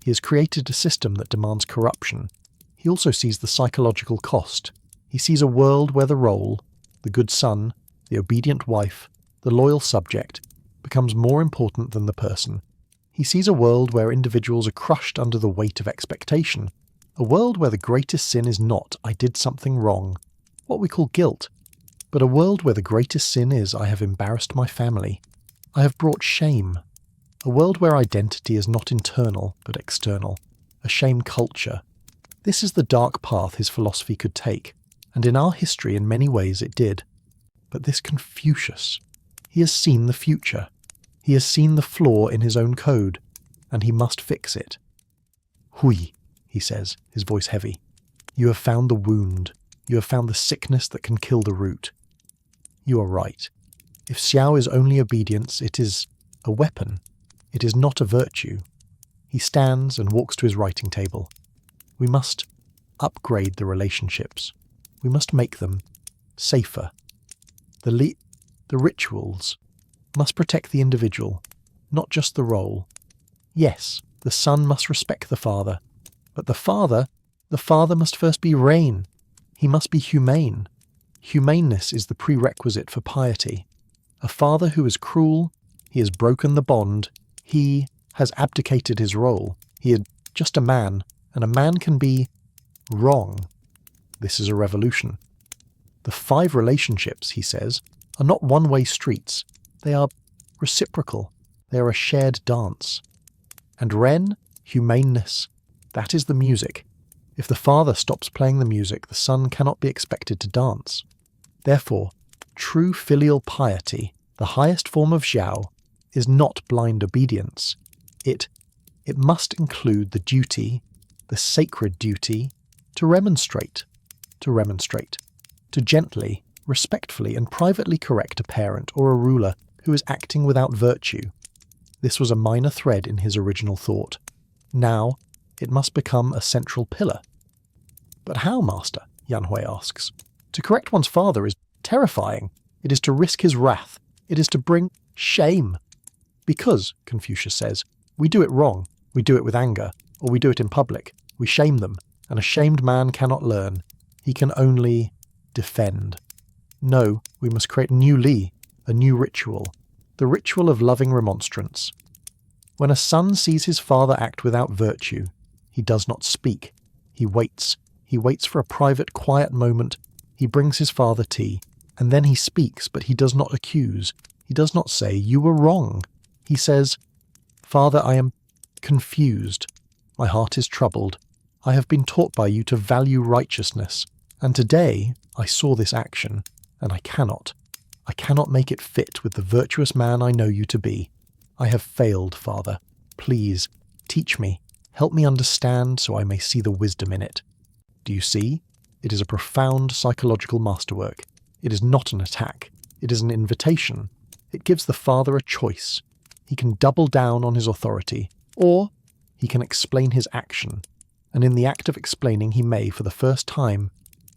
He has created a system that demands corruption. He also sees the psychological cost. He sees a world where the role, the good son, the obedient wife, the loyal subject, becomes more important than the person. He sees a world where individuals are crushed under the weight of expectation, a world where the greatest sin is not, I did something wrong, what we call guilt, but a world where the greatest sin is, I have embarrassed my family, I have brought shame, a world where identity is not internal but external, a shame culture. This is the dark path his philosophy could take, and in our history in many ways it did. But this Confucius, he has seen the future. He has seen the flaw in his own code, and he must fix it. Hui, he says, his voice heavy. You have found the wound. You have found the sickness that can kill the root. You are right. If Xiào is only obedience, it is a weapon. It is not a virtue. He stands and walks to his writing table. We must upgrade the relationships. We must make them safer. The rituals must protect the individual, not just the role. Yes, the son must respect the father, but the father must first be rein. He must be humane. Humaneness is the prerequisite for piety. A father who is cruel, he has broken the bond, he has abdicated his role. He is just a man, and a man can be wrong. This is a revolution. The 5 relationships, he says, are not one-way streets. They are reciprocal. They are a shared dance. And Ren, humaneness, that is the music. If the father stops playing the music, the son cannot be expected to dance. Therefore, true filial piety, the highest form of Xiào, is not blind obedience. It must include the duty, the sacred duty, to remonstrate, to gently, respectfully and privately correct a parent or a ruler who is acting without virtue. This was a minor thread in his original thought. Now, it must become a central pillar. But how, Master? Yanhui asks. To correct one's father is terrifying. It is to risk his wrath. It is to bring shame. Because, Confucius says, we do it wrong. We do it with anger, or we do it in public. We shame them, and a shamed man cannot learn. He can only defend. No, we must create a new li, a new ritual, the ritual of loving remonstrance. When a son sees his father act without virtue, he does not speak. He waits. He waits for a private, quiet moment. He brings his father tea, and then he speaks, but he does not accuse. He does not say, "You were wrong." He says, "Father, I am confused. My heart is troubled. I have been taught by you to value righteousness, and today I saw this action, and I cannot make it fit with the virtuous man I know you to be. I have failed, Father. Please, teach me. Help me understand so I may see the wisdom in it." Do you see? It is a profound psychological masterwork. It is not an attack. It is an invitation. It gives the father a choice. He can double down on his authority, or he can explain his action, and in the act of explaining he may, for the first time,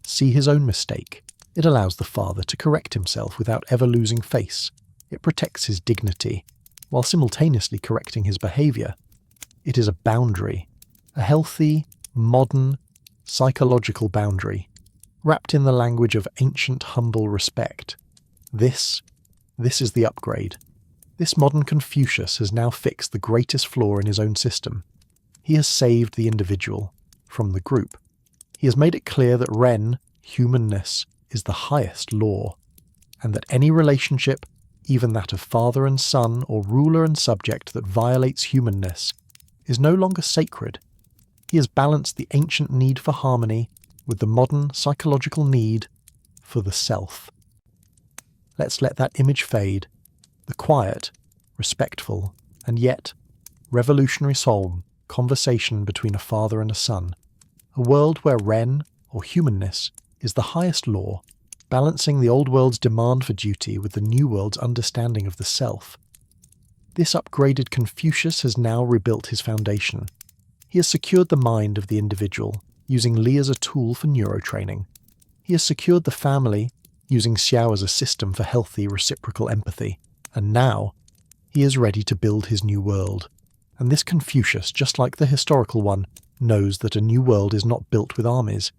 see his own mistake. It allows the father to correct himself without ever losing face. It protects his dignity, while simultaneously correcting his behaviour. It is a boundary, a healthy, modern, psychological boundary, wrapped in the language of ancient humble respect. This is the upgrade. This modern Confucius has now fixed the greatest flaw in his own system. He has saved the individual from the group. He has made it clear that Ren, humanness, is the highest law, and that any relationship, even that of father and son or ruler and subject, that violates humanness, is no longer sacred. He has balanced the ancient need for harmony with the modern psychological need for the self. Let's let that image fade. The quiet, respectful, and yet revolutionary solemn conversation between a father and a son. A world where Ren, or humanness, is the highest law, balancing the old world's demand for duty with the new world's understanding of the self. This upgraded Confucius has now rebuilt his foundation. He has secured the mind of the individual, using Li as a tool for neuro-training. He has secured the family, using Xiào as a system for healthy reciprocal empathy. And now, he is ready to build his new world. And this Confucius, just like the historical one, knows that a new world is not built with armies.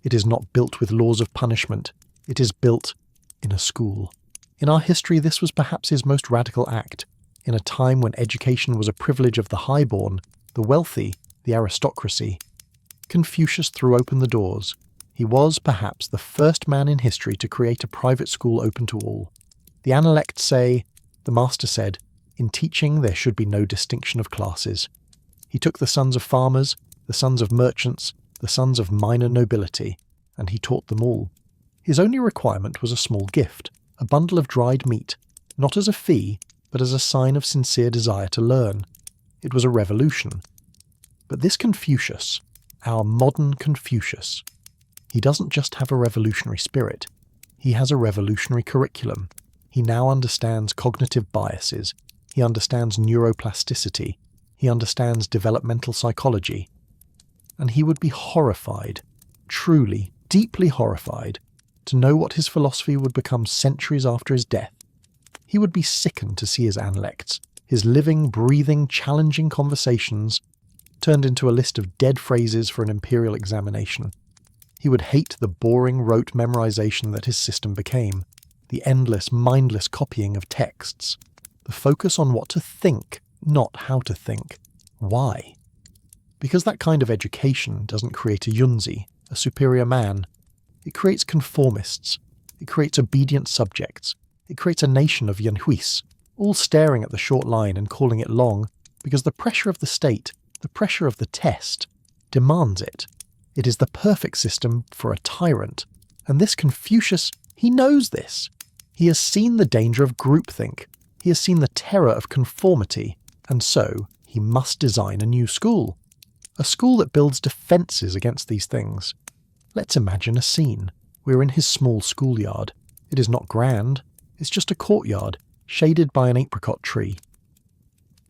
It is not built with laws of punishment. It is built in a school. In our history, this was perhaps his most radical act. In a time when education was a privilege of the highborn, the wealthy, the aristocracy, Confucius threw open the doors. He was, perhaps, the first man in history to create a private school open to all. The Analects say, the master said, in teaching there should be no distinction of classes. He took the sons of farmers, the sons of merchants, the sons of minor nobility, and he taught them all. His only requirement was a small gift, a bundle of dried meat, not as a fee, but as a sign of sincere desire to learn. It was a revolution. But this Confucius, our modern Confucius, he doesn't just have a revolutionary spirit. He has a revolutionary curriculum. He now understands cognitive biases. He understands neuroplasticity. He understands developmental psychology. And he would be horrified, truly, deeply horrified, to know what his philosophy would become centuries after his death. He would be sickened to see his analects, his living, breathing, challenging conversations, turned into a list of dead phrases for an imperial examination. He would hate the boring rote memorization that his system became, the endless, mindless copying of texts, the focus on what to think, not how to think. Why? Because that kind of education doesn't create a Yunzi, a superior man. It creates conformists. It creates obedient subjects. It creates a nation of Yanhuis, all staring at the short line and calling it long, because the pressure of the state, the pressure of the test, demands it. It is the perfect system for a tyrant. And this Confucius, he knows this. He has seen the danger of groupthink. He has seen the terror of conformity. And so, he must design a new school. A school that builds defences against these things. Let's imagine a scene. We're in his small schoolyard. It is not grand. It's just a courtyard, shaded by an apricot tree.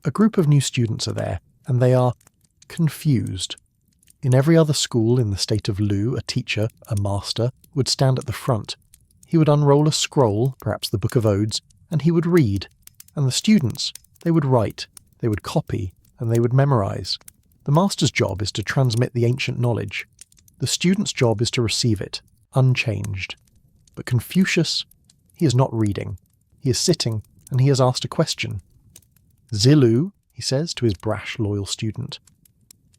A group of new students are there, and they are confused. In every other school in the state of Lu, a teacher, a master, would stand at the front. He would unroll a scroll, perhaps the Book of Odes, and he would read. And the students, they would write, they would copy, and they would memorize. The master's job is to transmit the ancient knowledge. The student's job is to receive it, unchanged. But Confucius, he is not reading. He is sitting, and he has asked a question. Zilu, he says to his brash, loyal student,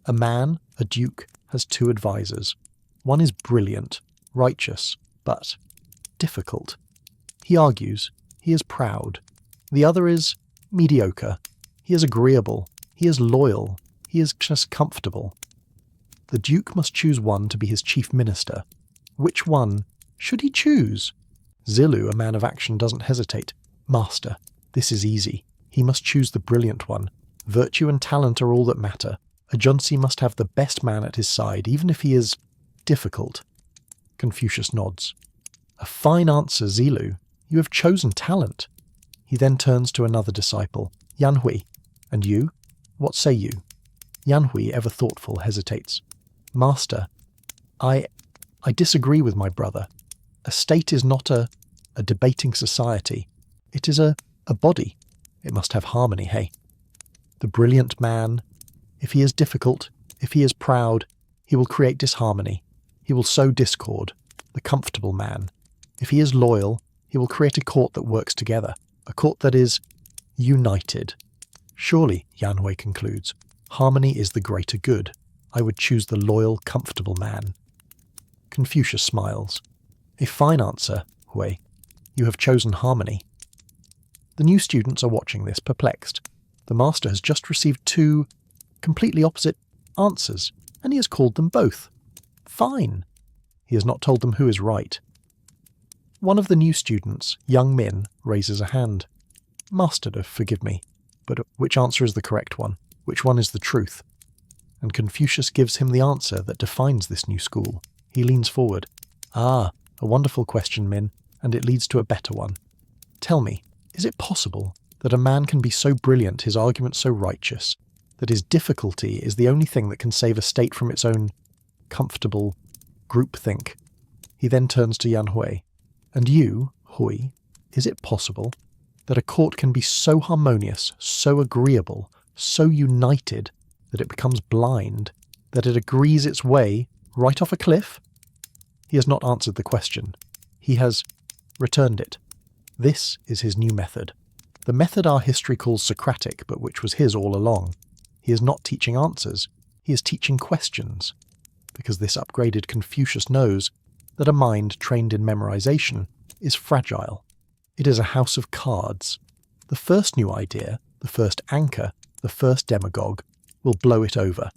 a man, a duke, has two advisers. One is brilliant, righteous, but difficult. He argues, he is proud. The other is mediocre. He is agreeable. He is loyal. He is just comfortable. The duke must choose one to be his chief minister. Which one should he choose? Zilu, a man of action, doesn't hesitate. Master, this is easy. He must choose the brilliant one. Virtue and talent are all that matter. A junzi must have the best man at his side, even if he is difficult. Confucius nods. A fine answer, Zilu. You have chosen talent. He then turns to another disciple, Yanhui. And you? What say you? Yanhui, ever thoughtful, hesitates. Master, I disagree with my brother. A state is not a debating society. It is a body. It must have harmony, hey? The brilliant man, if he is difficult, if he is proud, he will create disharmony. He will sow discord. The comfortable man, if he is loyal, he will create a court that works together, a court that is united. Surely, Yanhui concludes, harmony is the greater good. I would choose the loyal, comfortable man. Confucius smiles. A fine answer, Hui. You have chosen harmony. The new students are watching this, perplexed. The master has just received two completely opposite answers, and he has called them both fine. He has not told them who is right. One of the new students, young Min, raises a hand. Master, forgive me, but which answer is the correct one? Which one is the truth? And Confucius gives him the answer that defines this new school. He leans forward. Ah, a wonderful question, Min, and it leads to a better one. Tell me, is it possible that a man can be so brilliant, his argument so righteous, that his difficulty is the only thing that can save a state from its own comfortable groupthink? He then turns to Yanhui. And you, Hui, is it possible that a court can be so harmonious, so agreeable, so united, that it becomes blind, that it agrees its way right off a cliff? He has not answered the question. He has returned it. This is his new method. The method our history calls Socratic, but which was his all along. He is not teaching answers. He is teaching questions. Because this upgraded Confucius knows that a mind trained in memorization is fragile. It is a house of cards. The first new idea, the first anchor, the first demagogue, will blow it over.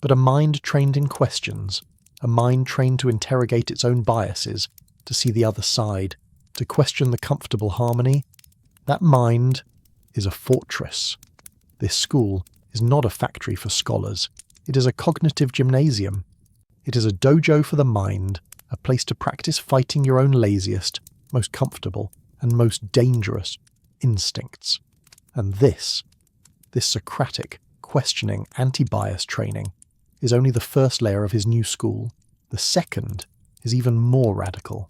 But a mind trained in questions, a mind trained to interrogate its own biases, to see the other side, to question the comfortable harmony, that mind is a fortress. This school is not a factory for scholars. It is a cognitive gymnasium. It is a dojo for the mind, a place to practice fighting your own laziest, most comfortable, and most dangerous instincts. And this Socratic, questioning, anti-bias training is only the first layer of his new school. The second is even more radical.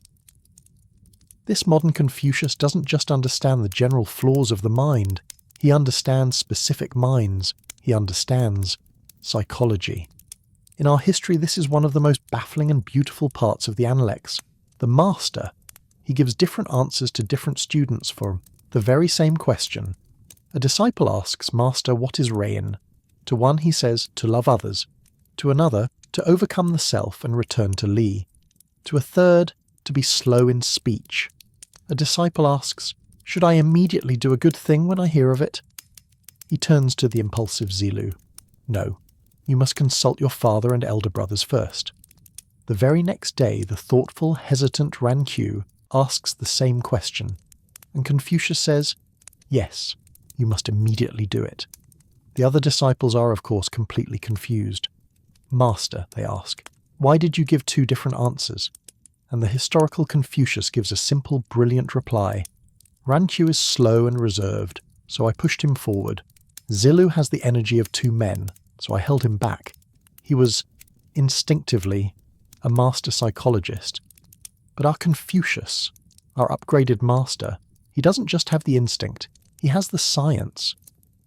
This modern Confucius doesn't just understand the general flaws of the mind, he understands specific minds, he understands psychology. In our history, this is one of the most baffling and beautiful parts of the Analects. The master, he gives different answers to different students for the very same question. A disciple asks, "Master, what is rein?" To one he says, "To love others." To another, "To overcome the self and return to Li." To a third, "To be slow in speech." A disciple asks, "Should I immediately do a good thing when I hear of it?" He turns to the impulsive Zilu. "No, you must consult your father and elder brothers first." The very next day, the thoughtful, hesitant Ran Qiu asks the same question, and Confucius says, "Yes, you must immediately do it." The other disciples are, of course, completely confused. "Master," they ask, "why did you give two different answers?" And the historical Confucius gives a simple, brilliant reply. "Ran Qiu is slow and reserved, so I pushed him forward. Zilu has the energy of two men, so I held him back. He was, instinctively, a master psychologist. But our Confucius, our upgraded master, he doesn't just have the instinct, he has the science.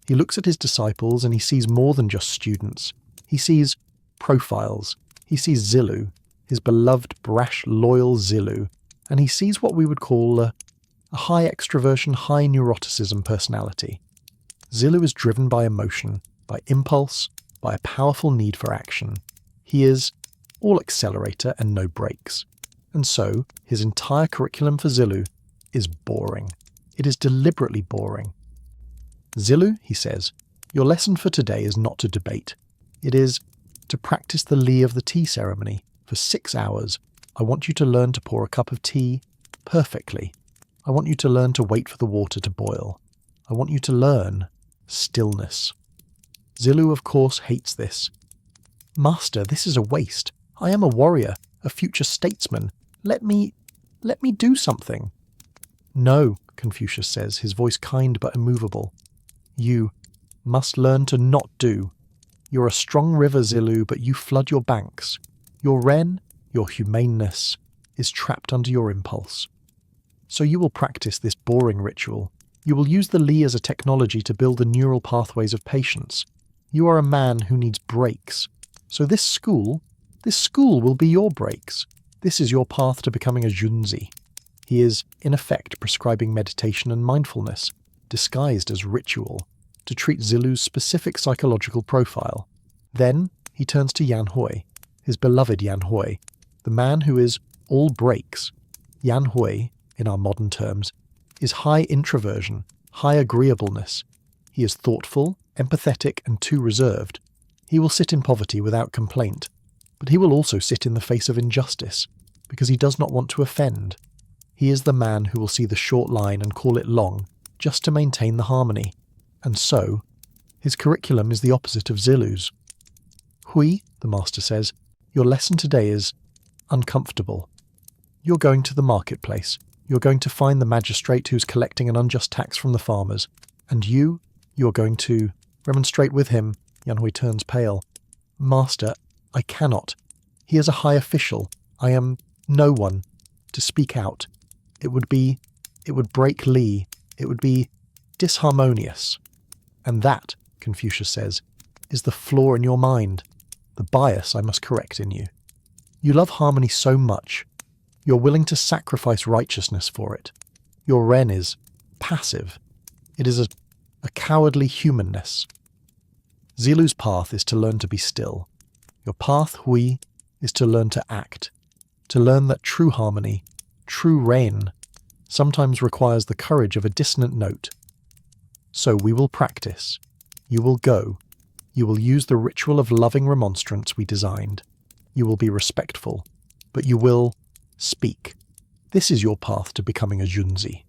He looks at his disciples and he sees more than just students. He sees profiles. He sees Zilu, his beloved, brash, loyal Zilu, and he sees what we would call a high extroversion, high neuroticism personality. Zilu is driven by emotion, by impulse, by a powerful need for action. He is all accelerator and no brakes. And so, his entire curriculum for Zilu is boring. It is deliberately boring. "Zilu," he says, "your lesson for today is not to debate. It is to practice the Li of the tea ceremony. For 6 hours, I want you to learn to pour a cup of tea perfectly. I want you to learn to wait for the water to boil. I want you to learn stillness." Zilu, of course, hates this. "Master, this is a waste. I am a warrior, a future statesman. Let me do something." "No," Confucius says, his voice kind but immovable. "You must learn to not do. You're a strong river, Zilu, but you flood your banks. Your Ren, your humaneness, is trapped under your impulse. So you will practice this boring ritual. You will use the Li as a technology to build the neural pathways of patience. You are a man who needs breaks. So this school will be your breaks. This is your path to becoming a Junzi." He is, in effect, prescribing meditation and mindfulness, disguised as ritual, to treat Zilu's specific psychological profile. Then he turns to Yan Hui, his beloved Yan Hui, the man who is all breaks. Yan Hui, in our modern terms, is high introversion, high agreeableness. He is thoughtful, empathetic, and too reserved. He will sit in poverty without complaint, but he will also sit in the face of injustice, because he does not want to offend. He is the man who will see the short line and call it long, just to maintain the harmony. And so, his curriculum is the opposite of Zilu's. "Hui," the master says, "your lesson today is uncomfortable. You're going to the marketplace. You're going to find the magistrate who's collecting an unjust tax from the farmers. And you're going to remonstrate with him." Yan Hui turns pale. "Master, I cannot. He is a high official. I am no one. To speak out. It would break Li. It would be disharmonious. And that," Confucius says, "is the flaw in your mind, the bias I must correct in you. You love harmony so much, you're willing to sacrifice righteousness for it. Your Ren is passive. It is a cowardly humanness. Zilu's path is to learn to be still. Your path, Hui, is to learn to act, to learn that true harmony, true Ren, sometimes requires the courage of a dissonant note. So we will practice. You will go. You will use the ritual of loving remonstrance we designed. You will be respectful, but you will speak. This is your path to becoming a Junzi.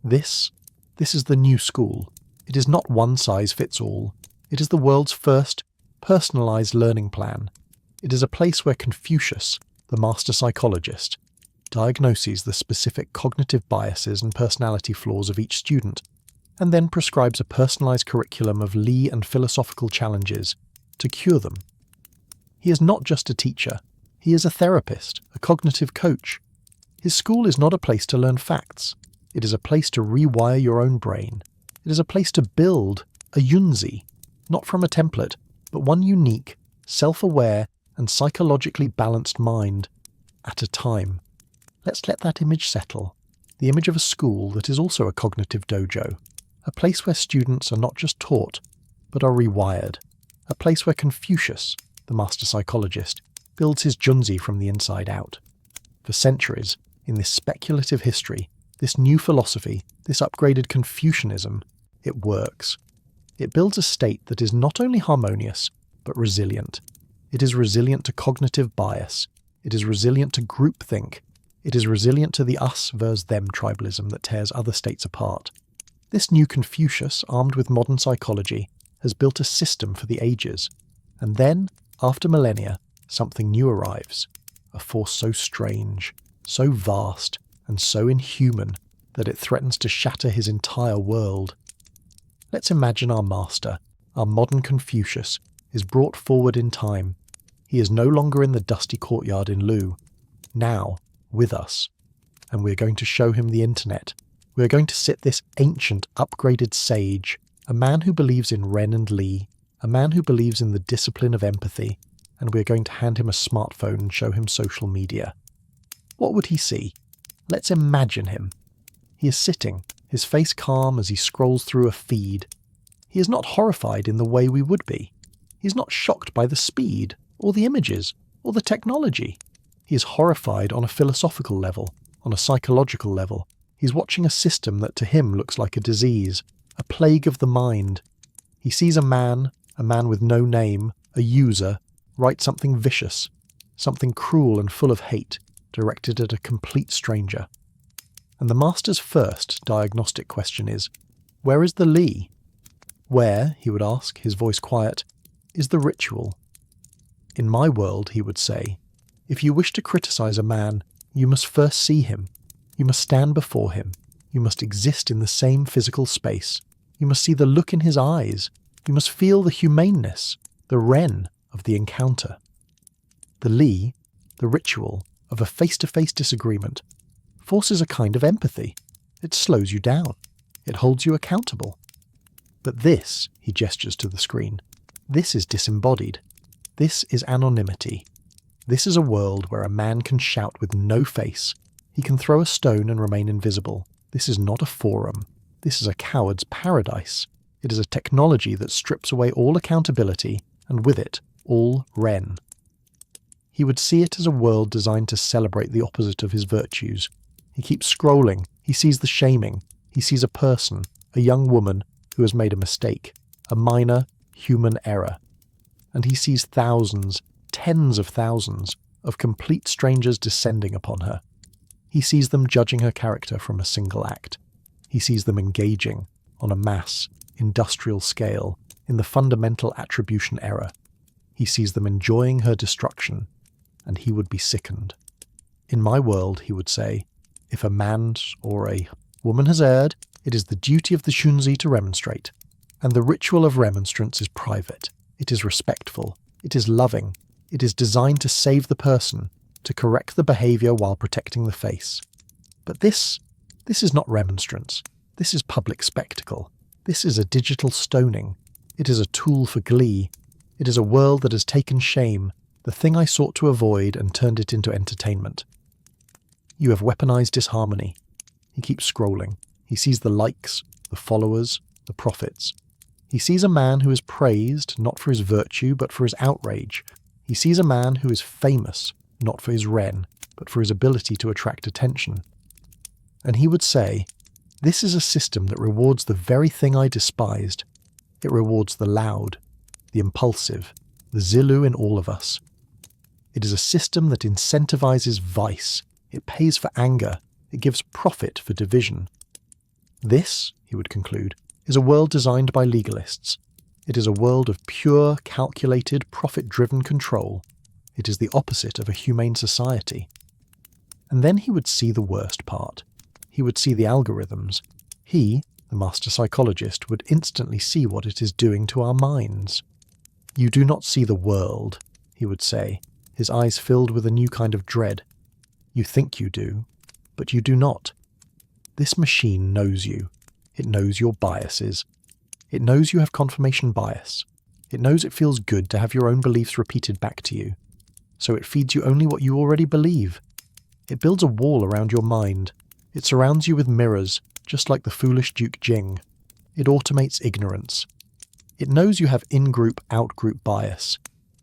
This is the new school. It is not one size fits all. It is the world's first personalized learning plan. It is a place where Confucius, the master psychologist, diagnoses the specific cognitive biases and personality flaws of each student, and then prescribes a personalized curriculum of Li and philosophical challenges to cure them. He is not just a teacher. He is a therapist, a cognitive coach. His school is not a place to learn facts. It is a place to rewire your own brain. It is a place to build a Yunzi, not from a template, but one unique, self-aware, and psychologically balanced mind at a time. Let's let that image settle. The image of a school that is also a cognitive dojo. A place where students are not just taught, but are rewired. A place where Confucius, the master psychologist, builds his Junzi from the inside out. For centuries, in this speculative history, this new philosophy, this upgraded Confucianism, it works. It builds a state that is not only harmonious, but resilient. It is resilient to cognitive bias. It is resilient to groupthink. It is resilient to the us versus them tribalism that tears other states apart. This new Confucius, armed with modern psychology, has built a system for the ages. And then, after millennia, something new arrives. A force so strange, so vast, and so inhuman that it threatens to shatter his entire world. Let's imagine our master, our modern Confucius, is brought forward in time. He is no longer in the dusty courtyard in Lu. Now, with us. And we're going to show him the internet. We're going to sit this ancient, upgraded sage, a man who believes in Ren and Li, a man who believes in the discipline of empathy, and we're going to hand him a smartphone and show him social media. What would he see? Let's imagine him. He is sitting, his face calm as he scrolls through a feed. He is not horrified in the way we would be. He is not shocked by the speed, or the images, or the technology. He is horrified on a philosophical level, on a psychological level. He's watching a system that to him looks like a disease, a plague of the mind. He sees a man with no name, a user, write something vicious, something cruel and full of hate, directed at a complete stranger. And the master's first diagnostic question is, where is the Li? Where, he would ask, his voice quiet, is the ritual? In my world, he would say, if you wish to criticize a man, you must first see him. You must stand before him. You must exist in the same physical space. You must see the look in his eyes. You must feel the humaneness, the Ren of the encounter. The Li, the ritual of a face-to-face disagreement, forces a kind of empathy. It slows you down. It holds you accountable. But this, he gestures to the screen, this is disembodied. This is anonymity. This is a world where a man can shout with no face. He can throw a stone and remain invisible. This is not a forum. This is a coward's paradise. It is a technology that strips away all accountability, and with it, all Ren. He would see it as a world designed to celebrate the opposite of his virtues. He keeps scrolling. He sees the shaming. He sees a person, a young woman, who has made a mistake, a minor human error. And he sees thousands, tens of thousands, of complete strangers descending upon her. He sees them judging her character from a single act. He sees them engaging, on a mass, industrial scale, in the fundamental attribution error. He sees them enjoying her destruction, and he would be sickened. In my world, he would say, if a man or a woman has erred, it is the duty of the Shunzi to remonstrate. And the ritual of remonstrance is private. It is respectful. It is loving. It is designed to save the person, to correct the behaviour while protecting the face. But this is not remonstrance. This is public spectacle. This is a digital stoning. It is a tool for glee. It is a world that has taken shame, the thing I sought to avoid, and turned it into entertainment. You have weaponized disharmony. He keeps scrolling. He sees the likes, the followers, the profits. He sees a man who is praised not for his virtue but for his outrage. He sees a man who is famous not for his Ren but for his ability to attract attention. And he would say, this is a system that rewards the very thing I despised. It rewards the loud, the impulsive, the Zilu in all of us. It is a system that incentivizes vice. It pays for anger. It gives profit for division. This, he would conclude, is a world designed by legalists. It is a world of pure, calculated, profit-driven control. It is the opposite of a humane society. And then he would see the worst part. He would see the algorithms. He, the master psychologist, would instantly see what it is doing to our minds. You do not see the world, he would say, his eyes filled with a new kind of dread. You think you do. But you do not. This machine knows you. It knows your biases. It knows you have confirmation bias. It knows it feels good to have your own beliefs repeated back to you. So it feeds you only what you already believe. It builds a wall around your mind. It surrounds you with mirrors, just like the foolish Duke Jing. It automates ignorance. It knows you have in-group, out-group bias.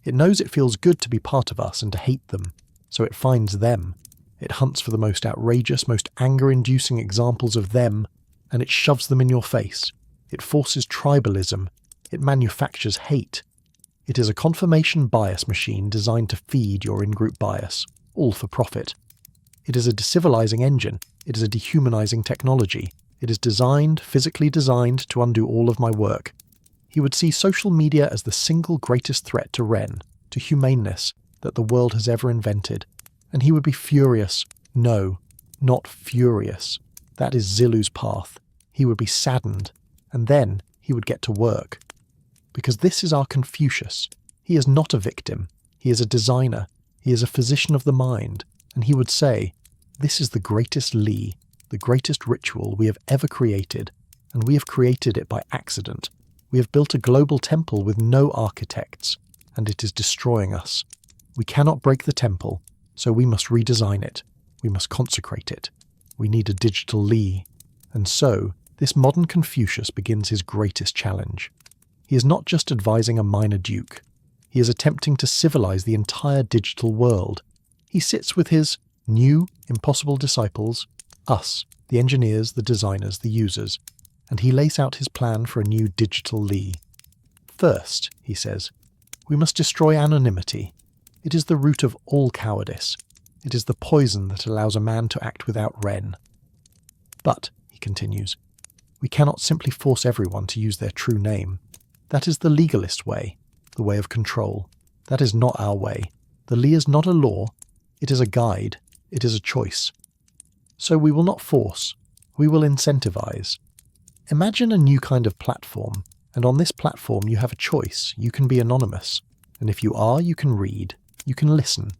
It knows it feels good to be part of us and to hate them, so it finds them. It hunts for the most outrageous, most anger-inducing examples of them, and it shoves them in your face. It forces tribalism. It manufactures hate. It is a confirmation bias machine designed to feed your in-group bias, all for profit. It is a decivilizing engine. It is a dehumanizing technology. It is designed, physically designed, to undo all of my work. He would see social media as the single greatest threat to Ren, to humaneness, that the world has ever invented. And he would be furious. No, not furious. That is Zilu's path. He would be saddened. And then he would get to work. Because this is our Confucius. He is not a victim. He is a designer. He is a physician of the mind. And he would say, this is the greatest Li, the greatest ritual we have ever created, and we have created it by accident. We have built a global temple with no architects, and it is destroying us. We cannot break the temple, so we must redesign it. We must consecrate it. We need a digital Li. And so, this modern Confucius begins his greatest challenge. He is not just advising a minor duke. He is attempting to civilize the entire digital world. He sits with his new, impossible disciples, us, the engineers, the designers, the users, and he lays out his plan for a new digital Li. First, he says, we must destroy anonymity. It is the root of all cowardice. It is the poison that allows a man to act without Ren. But, he continues, we cannot simply force everyone to use their true name. That is the legalist way, the way of control. That is not our way. The Li is not a law. It is a guide. It is a choice. So we will not force. We will incentivize. Imagine a new kind of platform, and on this platform you have a choice. You can be anonymous, and if you are, you can read, you can listen,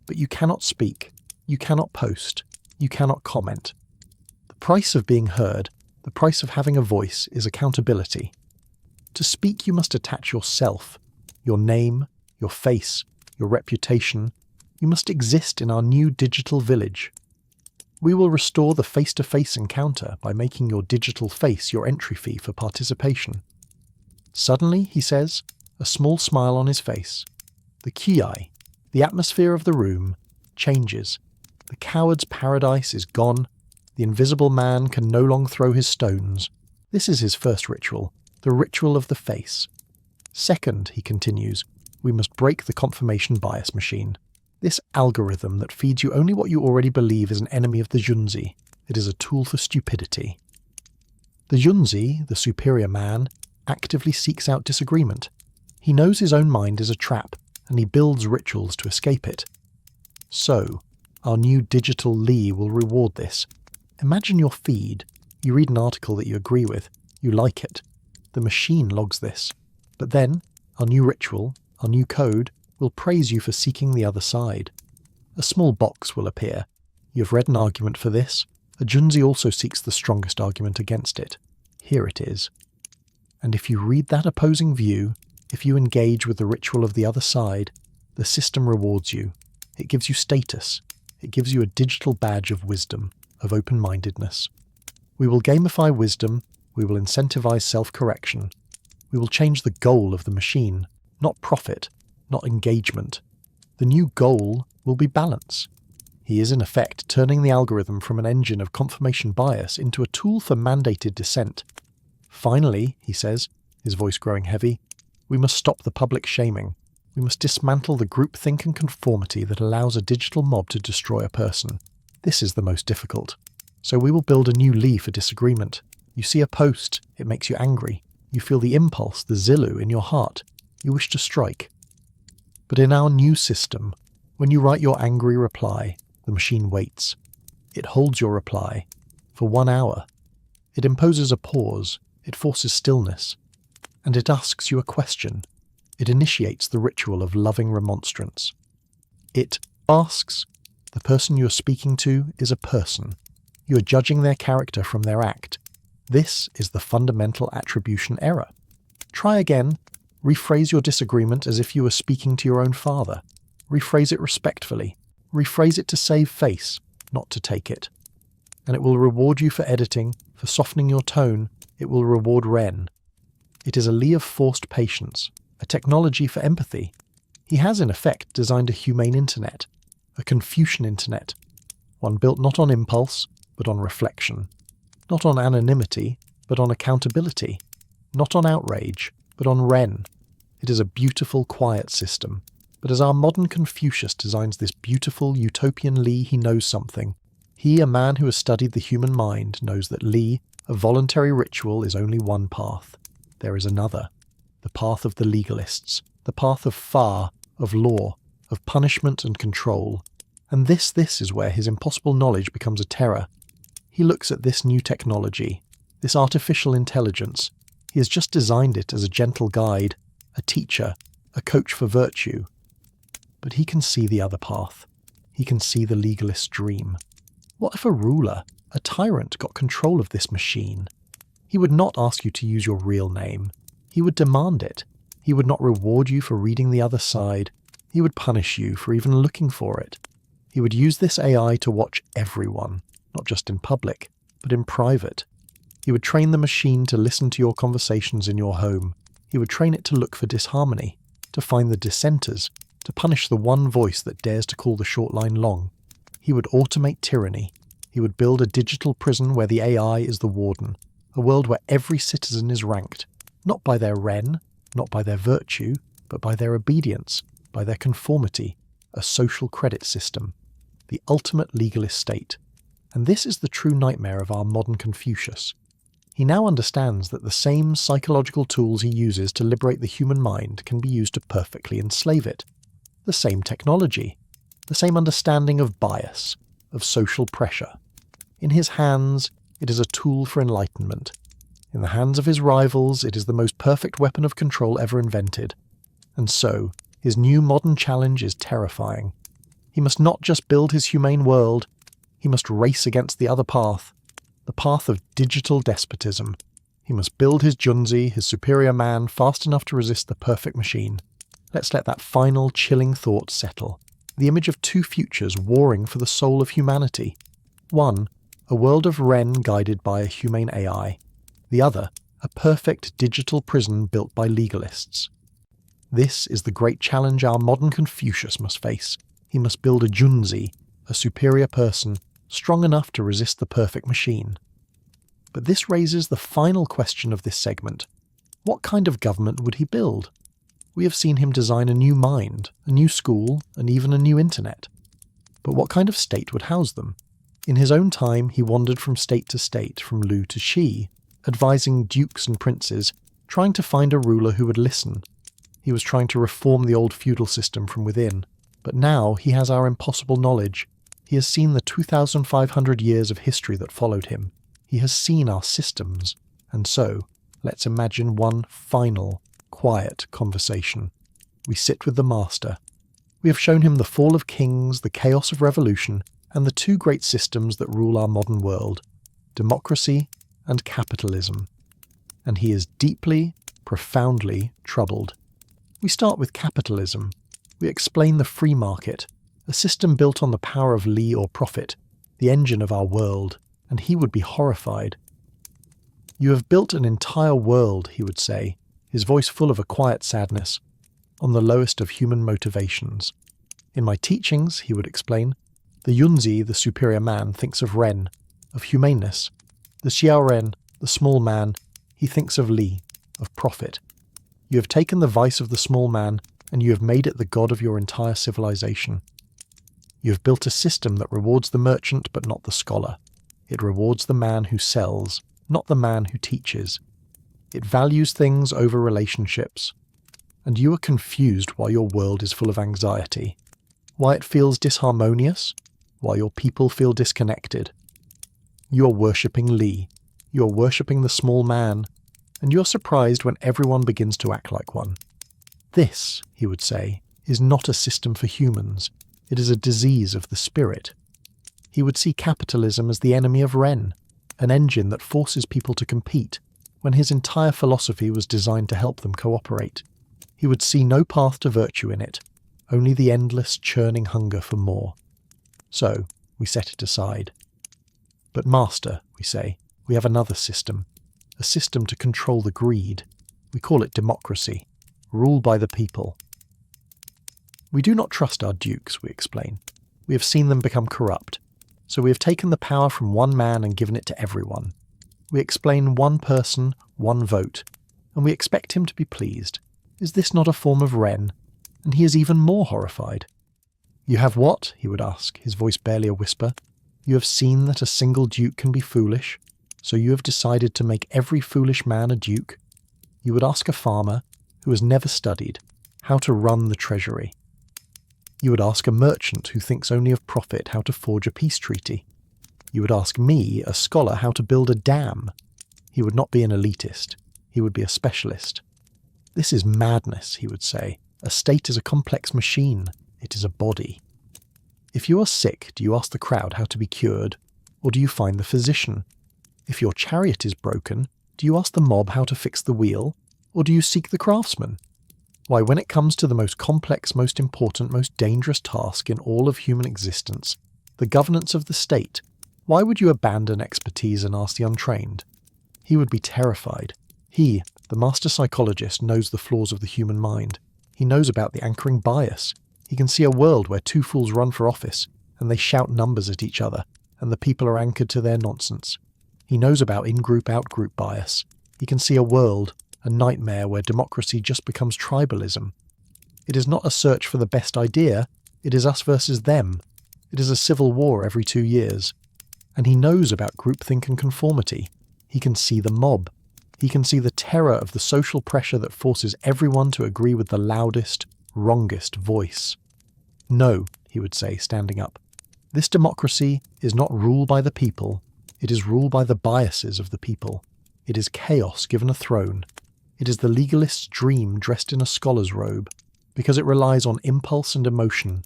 but you cannot speak, you cannot post, you cannot comment. The price of being heard, the price of having a voice, is accountability. To speak, you must attach yourself, your name, your face, your reputation. You must exist in our new digital village. We will restore the face-to-face encounter by making your digital face your entry fee for participation. Suddenly, he says, a small smile on his face. The Qi, the atmosphere of the room, changes. The coward's paradise is gone. The invisible man can no longer throw his stones. This is his first ritual, the ritual of the face. Second, he continues, we must break the confirmation bias machine. This algorithm that feeds you only what you already believe is an enemy of the Junzi. It is a tool for stupidity. The Junzi, the superior man, actively seeks out disagreement. He knows his own mind is a trap, and he builds rituals to escape it. So, our new digital Li will reward this. Imagine your feed. You read an article that you agree with. You like it. The machine logs this. But then, our new ritual, our new code, will praise you for seeking the other side. A small box will appear. You have read an argument for this. A Junzi also seeks the strongest argument against it. Here it is. And if you read that opposing view, if you engage with the ritual of the other side, the system rewards you. It gives you status. It gives you a digital badge of wisdom, of open-mindedness. We will gamify wisdom. We will incentivize self-correction. We will change the goal of the machine, not profit, not engagement. The new goal will be balance. He is in effect turning the algorithm from an engine of confirmation bias into a tool for mandated dissent. Finally, he says, his voice growing heavy, we must stop the public shaming. We must dismantle the groupthink and conformity that allows a digital mob to destroy a person. This is the most difficult. So we will build a new Li for disagreement. You see a post, it makes you angry. You feel the impulse, the Zilu in your heart. You wish to strike. But in our new system, when you write your angry reply, the machine waits. It holds your reply for 1 hour. It imposes a pause. It forces stillness. And it asks you a question. It initiates the ritual of loving remonstrance. It asks, The person you are speaking to is a person. You are judging their character from their act. This is the fundamental attribution error. Try again. Rephrase your disagreement as if you were speaking to your own father. Rephrase it respectfully. Rephrase it to save face, not to take it. And it will reward you for editing, for softening your tone. It will reward Ren. It is a Lee of forced patience, a technology for empathy. He has, in effect, designed a humane internet, a Confucian internet, one built not on impulse, but on reflection, not on anonymity, but on accountability, not on outrage, but on Ren. It is a beautiful, quiet system. But as our modern Confucius designs this beautiful, utopian Lee, he knows something. He, a man who has studied the human mind, knows that Lee, a voluntary ritual, is only one path. There is another. The path of the legalists. The path of Fa, of law, of punishment and control. And this is where his impossible knowledge becomes a terror. He looks at this new technology, this artificial intelligence. He has just designed it as a gentle guide, a teacher, a coach for virtue. But he can see the other path. He can see the legalist's dream. What if a ruler, a tyrant, got control of this machine? He would not ask you to use your real name. He would demand it. He would not reward you for reading the other side. He would punish you for even looking for it. He would use this AI to watch everyone, not just in public, but in private. He would train the machine to listen to your conversations in your home. He would train it to look for disharmony, to find the dissenters, to punish the one voice that dares to call the short line long. He would automate tyranny. He would build a digital prison where the AI is the warden, a world where every citizen is ranked, not by their Ren, not by their virtue, but by their obedience, by their conformity, a social credit system, the ultimate legalist state. And this is the true nightmare of our modern Confucius. He now understands that the same psychological tools he uses to liberate the human mind can be used to perfectly enslave it. The same technology, the same understanding of bias, of social pressure. In his hands, it is a tool for enlightenment. In the hands of his rivals, it is the most perfect weapon of control ever invented. And so, his new modern challenge is terrifying. He must not just build his humane world, he must race against the other path, the path of digital despotism. He must build his Junzi, his superior man, fast enough to resist the perfect machine. Let's let that final, chilling thought settle. The image of two futures warring for the soul of humanity. One, a world of Ren guided by a humane AI. The other, a perfect digital prison built by legalists. This is the great challenge our modern Confucius must face. He must build a Junzi, a superior person, strong enough to resist the perfect machine. But this raises the final question of this segment. What kind of government would he build? We have seen him design a new mind, a new school, and even a new internet. But what kind of state would house them? In his own time, he wandered from state to state, from Lu to Xi, advising dukes and princes, trying to find a ruler who would listen. He was trying to reform the old feudal system from within. But now he has our impossible knowledge. He has seen the 2,500 years of history that followed him. He has seen our systems. And so, let's imagine one final, quiet conversation. We sit with the master. We have shown him the fall of kings, the chaos of revolution, and the two great systems that rule our modern world, democracy and capitalism. And he is deeply, profoundly troubled. We start with capitalism. We explain the free market, a system built on the power of Li or profit, the engine of our world, and he would be horrified. You have built an entire world, he would say, his voice full of a quiet sadness, on the lowest of human motivations. In my teachings, he would explain, the Yunzi, the superior man, thinks of Ren, of humaneness. The Xiào Ren, the small man, he thinks of Li, of profit. You have taken the vice of the small man, and you have made it the god of your entire civilization. You have built a system that rewards the merchant but not the scholar. It rewards the man who sells, not the man who teaches. It values things over relationships. And you are confused why your world is full of anxiety, why it feels disharmonious, why your people feel disconnected. You are worshipping Li, you are worshipping the small man, and you are surprised when everyone begins to act like one. This, he would say, is not a system for humans. It is a disease of the spirit. He would see capitalism as the enemy of Ren, an engine that forces people to compete, when his entire philosophy was designed to help them cooperate. He would see no path to virtue in it, only the endless churning hunger for more. So, we set it aside. But Master, we say, we have another system, a system to control the greed. We call it democracy, rule by the people. We do not trust our dukes, we explain. We have seen them become corrupt, so we have taken the power from one man and given it to everyone. We explain one person, one vote, and we expect him to be pleased. Is this not a form of Ren? And he is even more horrified. You have what? He would ask, his voice barely a whisper. You have seen that a single duke can be foolish, so you have decided to make every foolish man a duke? You would ask a farmer, who has never studied, how to run the treasury. You would ask a merchant who thinks only of profit how to forge a peace treaty. You would ask me, a scholar, how to build a dam. He would not be an elitist. He would be a specialist. This is madness, he would say. A state is a complex machine. It is a body. If you are sick, do you ask the crowd how to be cured, or do you find the physician? If your chariot is broken, do you ask the mob how to fix the wheel, or do you seek the craftsman? Why, when it comes to the most complex, most important, most dangerous task in all of human existence, the governance of the state, why would you abandon expertise and ask the untrained? He would be terrified. He, the master psychologist, knows the flaws of the human mind. He knows about the anchoring bias. He can see a world where two fools run for office, and they shout numbers at each other, and the people are anchored to their nonsense. He knows about in-group, out-group bias. He can see a world, a nightmare where democracy just becomes tribalism. It is not a search for the best idea, it is us versus them. It is a civil war every 2 years. And he knows about groupthink and conformity. He can see the mob. He can see the terror of the social pressure that forces everyone to agree with the loudest, wrongest voice. No, he would say, standing up. This democracy is not rule by the people. It is rule by the biases of the people. It is chaos given a throne. It is the legalist's dream dressed in a scholar's robe, because it relies on impulse and emotion,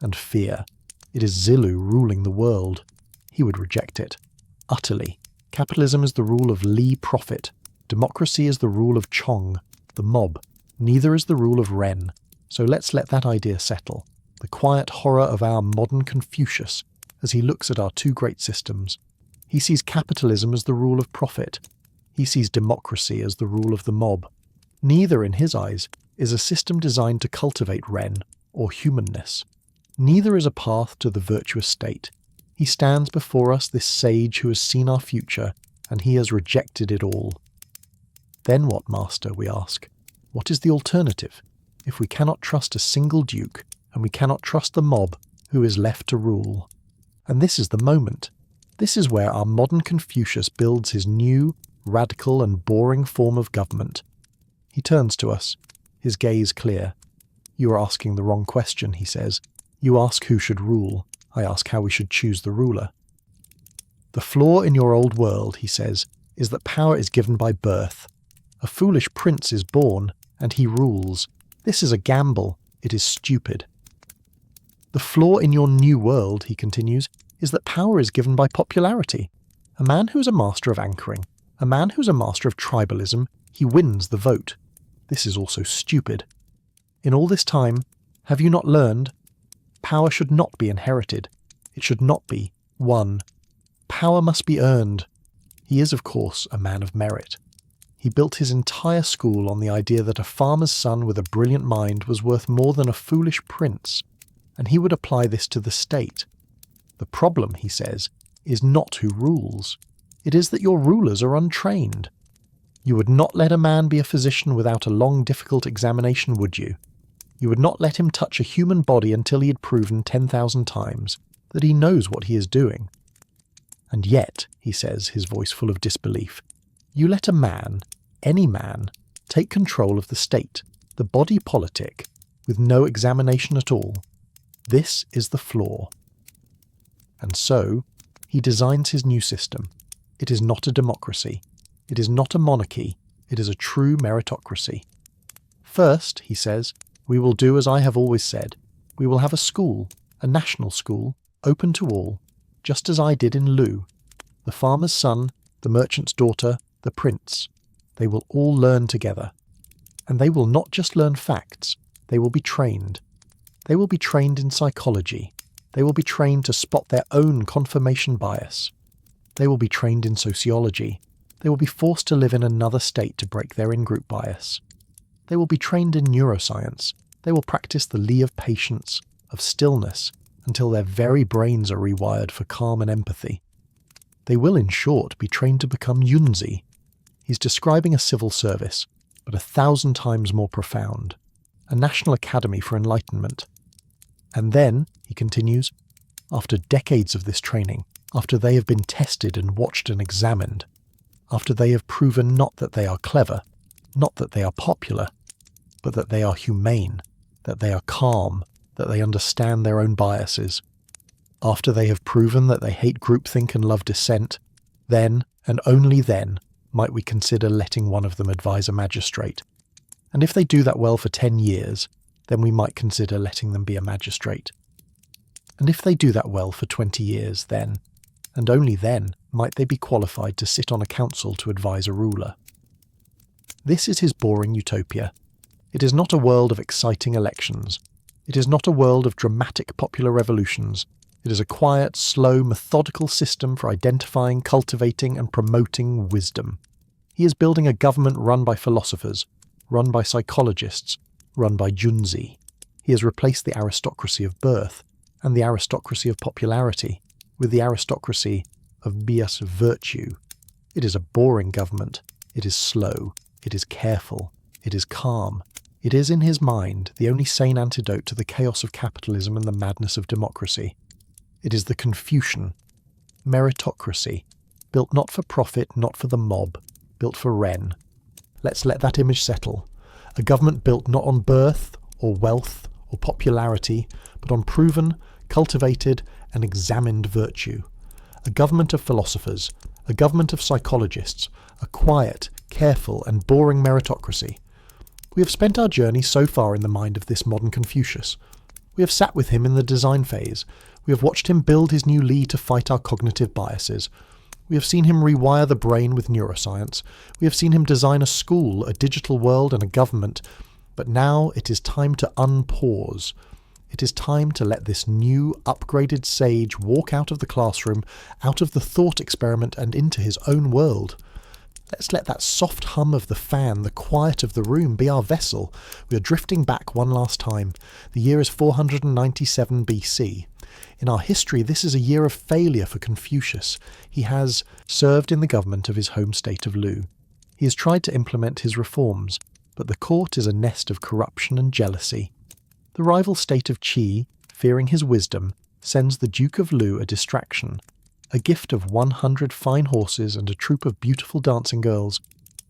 and fear. It is Zilu ruling the world. He would reject it. Utterly. Capitalism is the rule of Li profit. Democracy is the rule of Chong, the mob. Neither is the rule of Ren. So let's let that idea settle. The quiet horror of our modern Confucius as he looks at our two great systems. He sees capitalism as the rule of profit. He sees democracy as the rule of the mob. Neither, in his eyes, is a system designed to cultivate Ren or humanness. Neither is a path to the virtuous state. He stands before us, this sage who has seen our future, and he has rejected it all. Then what, Master, we ask? What is the alternative, if we cannot trust a single duke, and we cannot trust the mob who is left to rule? And this is the moment. This is where our modern Confucius builds his new, radical and boring form of government. He turns to us, his gaze clear. You are asking the wrong question, he says. You ask who should rule. I ask how we should choose the ruler. The flaw in your old world, he says, is that power is given by birth. A foolish prince is born, and he rules. This is a gamble. It is stupid. The flaw in your new world, he continues, is that power is given by popularity. A man who is a master of anchoring, a man who is a master of tribalism, he wins the vote. This is also stupid. In all this time, have you not learned? Power should not be inherited. It should not be won. Power must be earned. He is, of course, a man of merit. He built his entire school on the idea that a farmer's son with a brilliant mind was worth more than a foolish prince, and he would apply this to the state. The problem, he says, is not who rules. It is that your rulers are untrained. You would not let a man be a physician without a long, difficult examination, would you? You would not let him touch a human body until he had proven 10,000 times that he knows what he is doing. And yet, he says, his voice full of disbelief, you let a man, any man, take control of the state, the body politic, with no examination at all. This is the flaw. And so, he designs his new system. It is not a democracy. It is not a monarchy. It is a true meritocracy. First, he says, we will do as I have always said. We will have a school, A national school, open to all, just as I did in Lu. The farmer's son, the merchant's daughter, the prince. They will all learn together. And they will not just learn facts, they will be trained. They will be trained in psychology. They will be trained to spot their own confirmation bias. They will be trained in sociology. They will be forced to live in another state to break their in-group bias. They will be trained in neuroscience. They will practice the Li of patience, of stillness, until their very brains are rewired for calm and empathy. They will, in short, be trained to become Yunzi. He's describing a civil service, but 1,000 times more profound. A National Academy for Enlightenment. And then, he continues, after decades of this training, after they have been tested and watched and examined, after they have proven not that they are clever, not that they are popular, but that they are humane, that they are calm, that they understand their own biases, after they have proven that they hate groupthink and love dissent, then, and only then, might we consider letting one of them advise a magistrate. And if they do that well for 10 years, then we might consider letting them be a magistrate. And if they do that well for 20 years, then, and only then, might they be qualified to sit on a council to advise a ruler. This is his boring utopia. It is not a world of exciting elections. It is not a world of dramatic popular revolutions. It is a quiet, slow, methodical system for identifying, cultivating, and promoting wisdom. He is building a government run by philosophers, run by psychologists, run by Junzi. He has replaced the aristocracy of birth and the aristocracy of popularity with the aristocracy of bias virtue. It is a boring government. It is slow. It is careful. It is calm. It is, in his mind, the only sane antidote to the chaos of capitalism and the madness of democracy. It is the Confucian meritocracy, built not for profit, not for the mob, built for Ren. Let's let that image settle. A government built not on birth or wealth or popularity, but on proven, cultivated, and examined virtue. A government of philosophers, a government of psychologists, a quiet, careful, and boring meritocracy. We have spent our journey so far in the mind of this modern Confucius. We have sat with him in the design phase. We have watched him build his new Li to fight our cognitive biases. We have seen him rewire the brain with neuroscience. We have seen him design a school, a digital world, and a government. But now it is time to unpause. It is time to let this new, upgraded sage walk out of the classroom, out of the thought experiment, and into his own world. Let's let that soft hum of the fan, the quiet of the room, be our vessel. We are drifting back one last time. The year is 497 BC. In our history, this is a year of failure for Confucius. He has served in the government of his home state of Lu. He has tried to implement his reforms, but the court is a nest of corruption and jealousy. The rival state of Qi, fearing his wisdom, sends the Duke of Lu a distraction, a gift of 100 fine horses and a troop of beautiful dancing girls.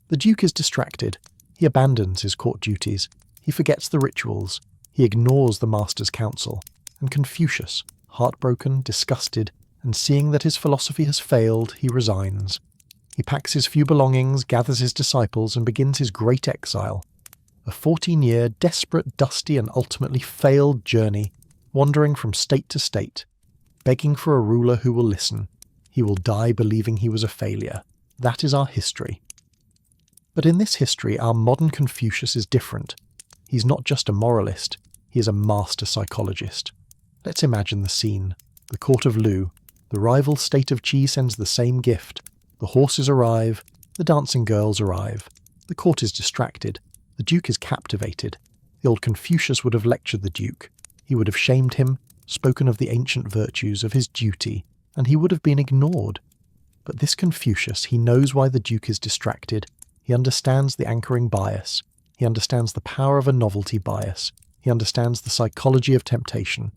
The Duke is distracted. He abandons his court duties. He forgets the rituals. He ignores the master's counsel. And Confucius, heartbroken, disgusted, and seeing that his philosophy has failed, he resigns. He packs his few belongings, gathers his disciples, and begins his great exile. A 14-year, desperate, dusty, and ultimately failed journey, wandering from state to state, begging for a ruler who will listen. He will die believing he was a failure. That is our history. But in this history, our modern Confucius is different. He's not just a moralist, he is a master psychologist. Let's imagine the scene. The court of Lu. The rival state of Qi sends the same gift. The horses arrive. The dancing girls arrive. The court is distracted. The Duke is captivated. The old Confucius would have lectured the Duke. He would have shamed him, spoken of the ancient virtues, of his duty, and he would have been ignored. But this Confucius, he knows why the Duke is distracted. He understands the anchoring bias. He understands the power of a novelty bias. He understands the psychology of temptation.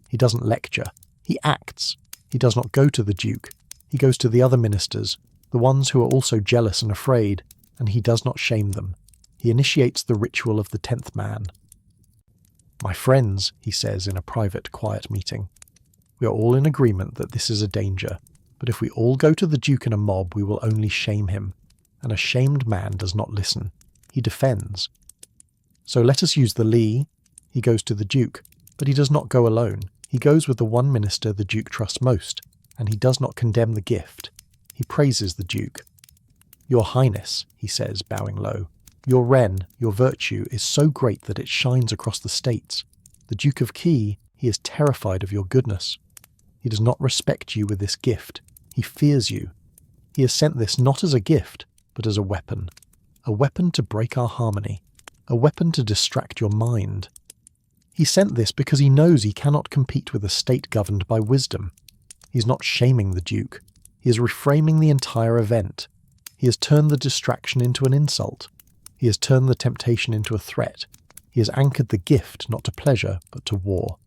He doesn't lecture. He acts. He does not go to the Duke. He goes to the other ministers, the ones who are also jealous and afraid, and he does not shame them. He initiates the ritual of the 10th man. "My friends," he says in a private, quiet meeting, "we are all in agreement that this is a danger, but if we all go to the Duke in a mob, we will only shame him. And a shamed man does not listen. He defends. So let us use the Li. He goes to the Duke, but he does not go alone. He goes with the one minister the Duke trusts most, and he does not condemn the gift. He praises the Duke. "Your Highness," he says, bowing low, "your ren, your virtue, is so great that it shines across the states. The Duke of Qi, he is terrified of your goodness. He does not respect you with this gift. He fears you. He has sent this not as a gift, but as a weapon to break our harmony, a weapon to distract your mind. He sent this because he knows he cannot compete with a state governed by wisdom. He is not shaming the Duke. He is reframing the entire event. He has turned the distraction into an insult. He has turned the temptation into a threat. He has anchored the gift not to pleasure, but to war.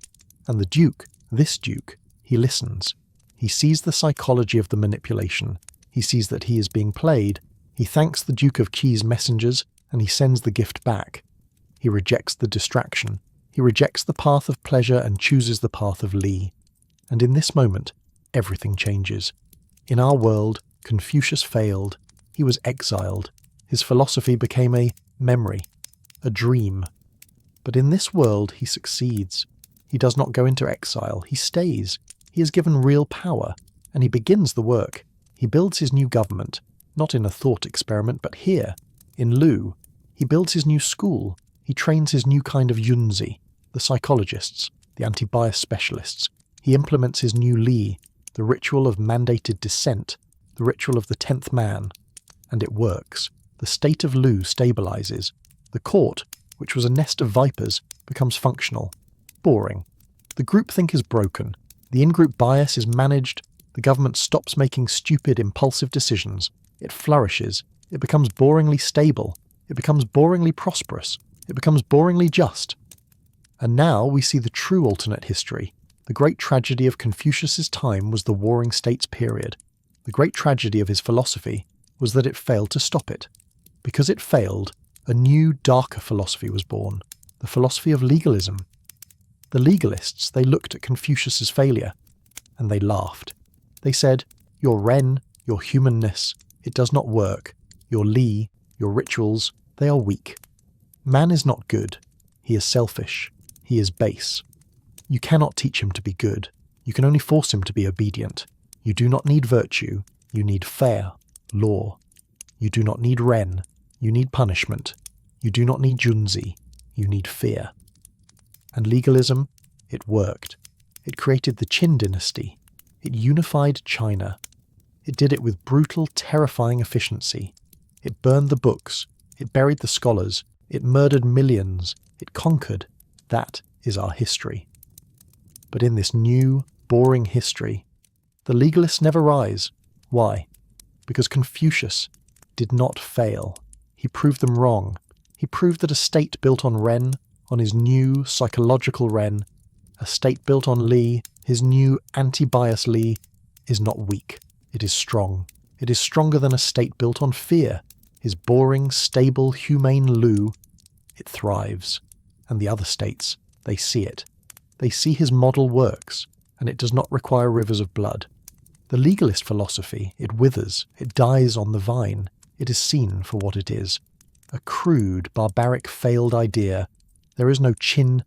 And the Duke, this Duke, he listens. He sees the psychology of the manipulation. He sees that he is being played. He thanks the Duke of Qi's messengers, and he sends the gift back. He rejects the distraction. He rejects the path of pleasure and chooses the path of Li. And in this moment, everything changes. In our world, Confucius failed. He was exiled. His philosophy became a memory, a dream. But in this world, he succeeds. He does not go into exile. He stays. He is given real power, and he begins the work. He builds his new government, not in a thought experiment, but here, in Lu. He builds his new school. He trains his new kind of yunzi, the psychologists, the anti-bias specialists. He implements his new Li, the ritual of mandated dissent, the ritual of the 10th man. And it works. The state of Lu stabilizes. The court, which was a nest of vipers, becomes functional. Boring. The groupthink is broken. The in-group bias is managed. The government stops making stupid, impulsive decisions. It flourishes. It becomes boringly stable. It becomes boringly prosperous. It becomes boringly just. And now we see the true alternate history. The great tragedy of Confucius's time was the warring states period. The great tragedy of his philosophy was that it failed to stop it. Because it failed, a new, darker philosophy was born, the philosophy of legalism. The legalists, they looked at Confucius's failure, and they laughed. They said, "Your ren, your humanness, it does not work. Your Li, your rituals, they are weak. Man is not good. He is selfish. He is base. You cannot teach him to be good. You can only force him to be obedient. You do not need virtue. You need fair, law. You do not need ren. You need punishment. You do not need junzi. You need fear." And legalism, it worked. It created the Qin dynasty. It unified China. It did it with brutal, terrifying efficiency. It burned the books. It buried the scholars. It murdered millions. It conquered. That is our history. But in this new, boring history, the legalists never rise. Why? Because Confucius did not fail. He proved them wrong. He proved that a state built on ren, on his new psychological ren, a state built on Li, his new anti-bias Li, is not weak. It is strong. It is stronger than a state built on fear. His boring, stable, humane Lu, it thrives. And the other states, they see it. They see his model works, and it does not require rivers of blood. The legalist philosophy, it withers, it dies on the vine. It is seen for what it is. A crude, barbaric, failed idea. There is no Qin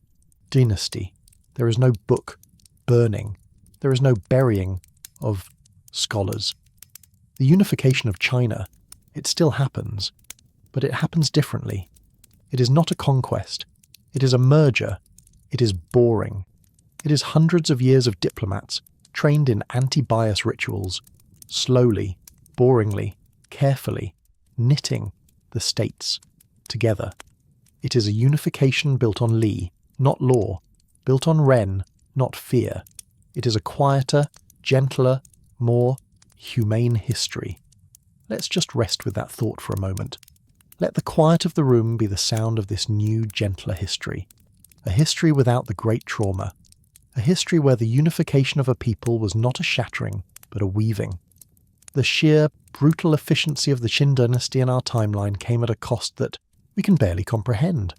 dynasty. There is no book burning. There is no burying of scholars. The unification of China, it still happens, but it happens differently. It is not a conquest. It is a merger. It is boring. It is hundreds of years of diplomats trained in anti-bias rituals, slowly, boringly, carefully, knitting the states together. It is a unification built on Li, not law, built on ren, not fear. It is a quieter, gentler, more humane history. Let's just rest with that thought for a moment. Let the quiet of the room be the sound of this new, gentler history. A history without the great trauma. A history where the unification of a people was not a shattering, but a weaving. The sheer, brutal efficiency of the Qin dynasty in our timeline came at a cost that we can barely comprehend.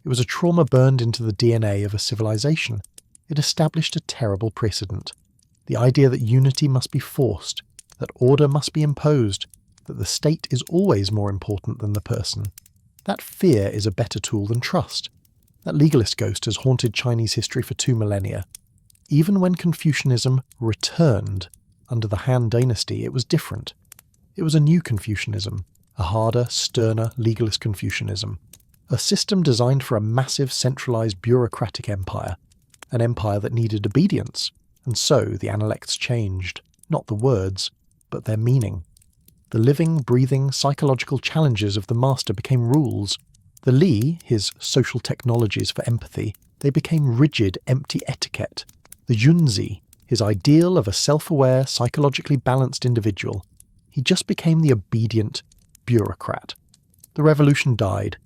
It was a trauma burned into the DNA of a civilization. It established a terrible precedent. The idea that unity must be forced, that order must be imposed, that the state is always more important than the person. That fear is a better tool than trust. That legalist ghost has haunted Chinese history for 2 millennia. Even when Confucianism returned under the Han Dynasty, it was different. It was a new Confucianism, a harder, sterner, legalist Confucianism, a system designed for a massive, centralized bureaucratic empire, an empire that needed obedience, and so the analects changed, not the words, but their meaning. The living, breathing, psychological challenges of the master became rules. The Li, his social technologies for empathy, they became rigid, empty etiquette. The Yunzi, his ideal of a self-aware, psychologically balanced individual, he just became the obedient bureaucrat. The revolution died.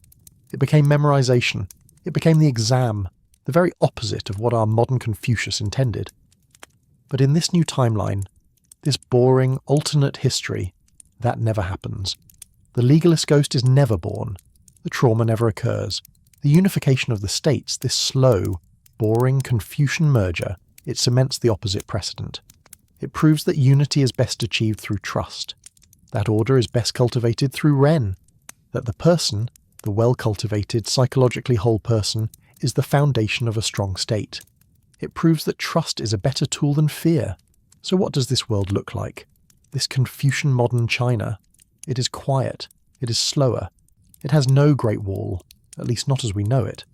It became memorization. It became the exam, the very opposite of what our modern Confucius intended. But in this new timeline, this boring, alternate history, that never happens. The legalist ghost is never born. The trauma never occurs. The unification of the states, this slow, boring Confucian merger, it cements the opposite precedent. It proves that unity is best achieved through trust. That order is best cultivated through Ren. That the person, the well-cultivated, psychologically whole person, is the foundation of a strong state. It proves that trust is a better tool than fear. So what does this world look like? This Confucian modern China? It is quiet. It is slower. It has no Great Wall, at least not as we know it.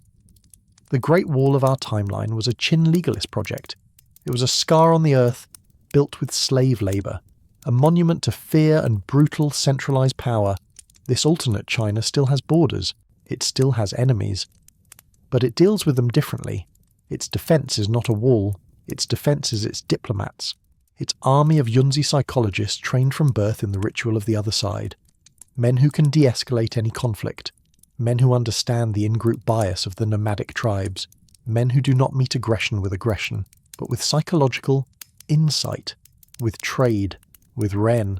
The Great Wall of our timeline was a Qin legalist project. It was a scar on the earth, built with slave labour, a monument to fear and brutal centralised power. This alternate China still has borders. It still has enemies. But it deals with them differently. Its defence is not a wall. Its defence is its diplomats. Its army of Yunzi psychologists trained from birth in the ritual of the other side. Men who can de-escalate any conflict. Men who understand the in-group bias of the nomadic tribes. Men who do not meet aggression with aggression, but with psychological insight, with trade, with Ren.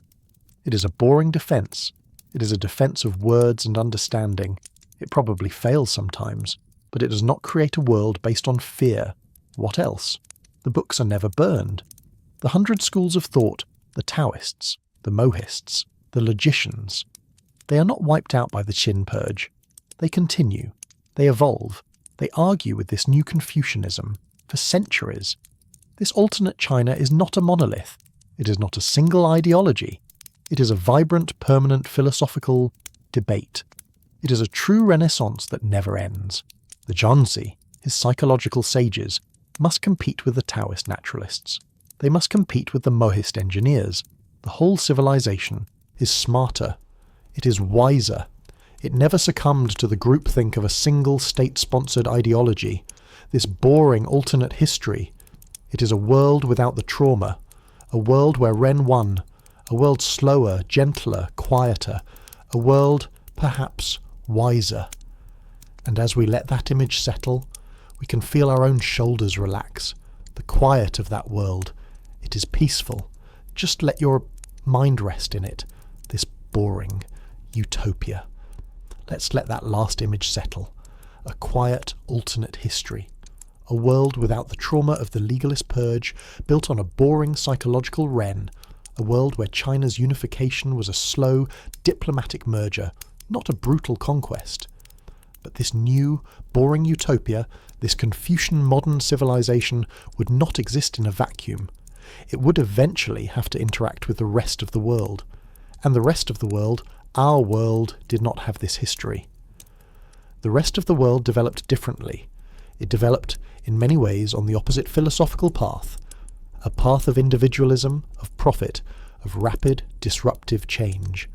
It is a boring defence. It is a defence of words and understanding. It probably fails sometimes, but it does not create a world based on fear. What else? The books are never burned. The 100 schools of thought, the Taoists, the Mohists, the logicians, they are not wiped out by the Qin purge. They continue. They evolve. They argue with this new Confucianism for centuries. This alternate China is not a monolith. It is not a single ideology. It is a vibrant, permanent philosophical debate. It is a true renaissance that never ends. The Zhanzi, his psychological sages, must compete with the Taoist naturalists. They must compete with the Mohist engineers. The whole civilization is smarter. It is wiser. It never succumbed to the groupthink of a single state-sponsored ideology, this boring alternate history. It is a world without the trauma, a world where Ren won, a world slower, gentler, quieter, a world, perhaps, wiser. And as we let that image settle, we can feel our own shoulders relax, the quiet of that world. It is peaceful. Just let your mind rest in it, this boring utopia. Let's let that last image settle. A quiet, alternate history. A world without the trauma of the legalist purge, built on a boring psychological Ren. A world where China's unification was a slow, diplomatic merger, not a brutal conquest. But this new, boring utopia, this Confucian modern civilization, would not exist in a vacuum. It would eventually have to interact with the rest of the world. And the rest of the world, our world, did not have this history. The rest of the world developed differently. It developed, in many ways, on the opposite philosophical path, a path of individualism, of profit, of rapid, disruptive change.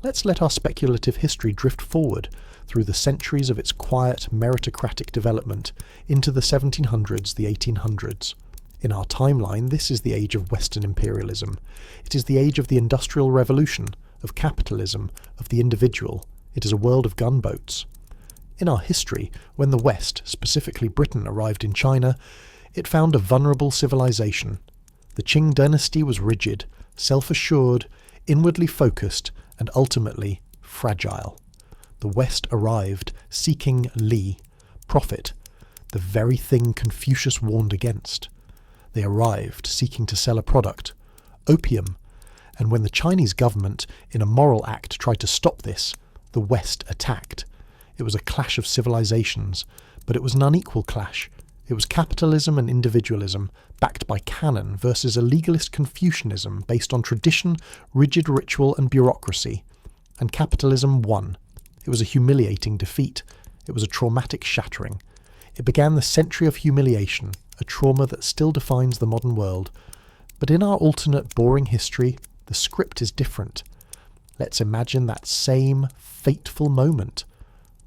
Let's let our speculative history drift forward through the centuries of its quiet, meritocratic development into the 1700s, the 1800s. In our timeline, this is the age of Western imperialism. It is the age of the Industrial Revolution, of capitalism, of the individual. It is a world of gunboats. In our history, when the West, specifically Britain, arrived in China, it found a vulnerable civilization. The Qing dynasty was rigid, self-assured, inwardly focused, and ultimately fragile. The West arrived seeking Li, profit, the very thing Confucius warned against. They arrived seeking to sell a product, opium, and when the Chinese government, in a moral act, tried to stop this, the West attacked. It was a clash of civilizations, but it was an unequal clash. It was capitalism and individualism backed by canon versus a legalist Confucianism based on tradition, rigid ritual and bureaucracy. And capitalism won. It was a humiliating defeat. It was a traumatic shattering. It began the century of humiliation, a trauma that still defines the modern world. But in our alternate boring history, the script is different. Let's imagine that same fateful moment.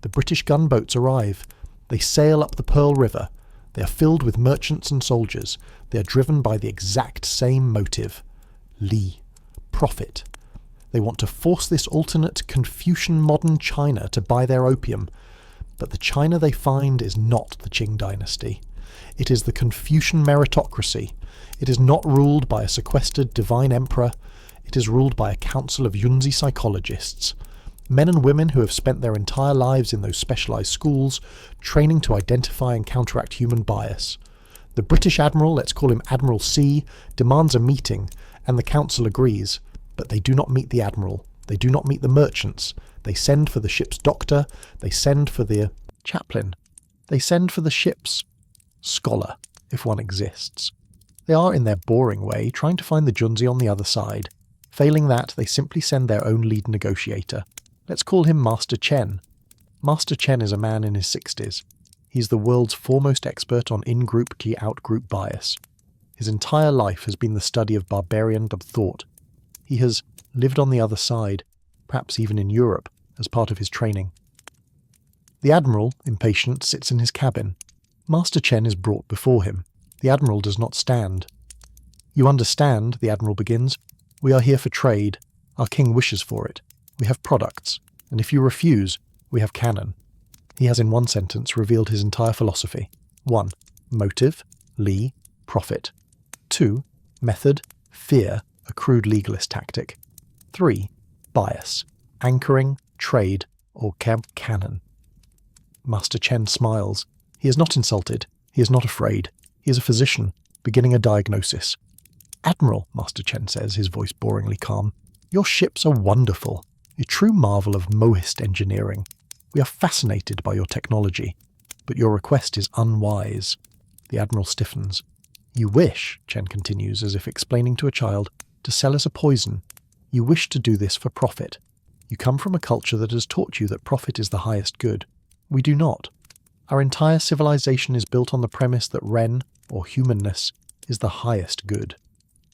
The British gunboats arrive. They sail up the Pearl River. They are filled with merchants and soldiers. They are driven by the exact same motive. Profit. They want to force this alternate Confucian modern China to buy their opium. But the China they find is not the Qing dynasty. It is the Confucian meritocracy. It is not ruled by a sequestered divine emperor. It is ruled by a council of Yunzi psychologists. Men and women who have spent their entire lives in those specialised schools, training to identify and counteract human bias. The British Admiral, let's call him Admiral C, demands a meeting, and the council agrees. But they do not meet the Admiral. They do not meet the merchants. They send for the ship's doctor. They send for the chaplain. They send for the ship's scholar, if one exists. They are, in their boring way, trying to find the Junzi on the other side. Failing that, they simply send their own lead negotiator. Let's call him Master Chen. Master Chen is a man in his 60s. He's the world's foremost expert on in-group to out-group bias. His entire life has been the study of barbarian thought. He has lived on the other side, perhaps even in Europe, as part of his training. The Admiral, impatient, sits in his cabin. Master Chen is brought before him. The Admiral does not stand. "You understand," the Admiral begins. "We are here for trade. Our king wishes for it. We have products. And if you refuse, we have cannon." He has in one sentence revealed his entire philosophy. 1. Motive, profit. 2. Method, fear, a crude legalist tactic. 3. Bias, anchoring, trade, or cannon. Master Chen smiles. He is not insulted. He is not afraid. He is a physician, beginning a diagnosis. "Admiral," Master Chen says, his voice boringly calm, "your ships are wonderful, a true marvel of Mohist engineering. We are fascinated by your technology, but your request is unwise." The Admiral stiffens. "You wish," Chen continues, as if explaining to a child, "to sell us a poison. You wish to do this for profit. You come from a culture that has taught you that profit is the highest good. We do not. Our entire civilization is built on the premise that Ren, or humanness, is the highest good.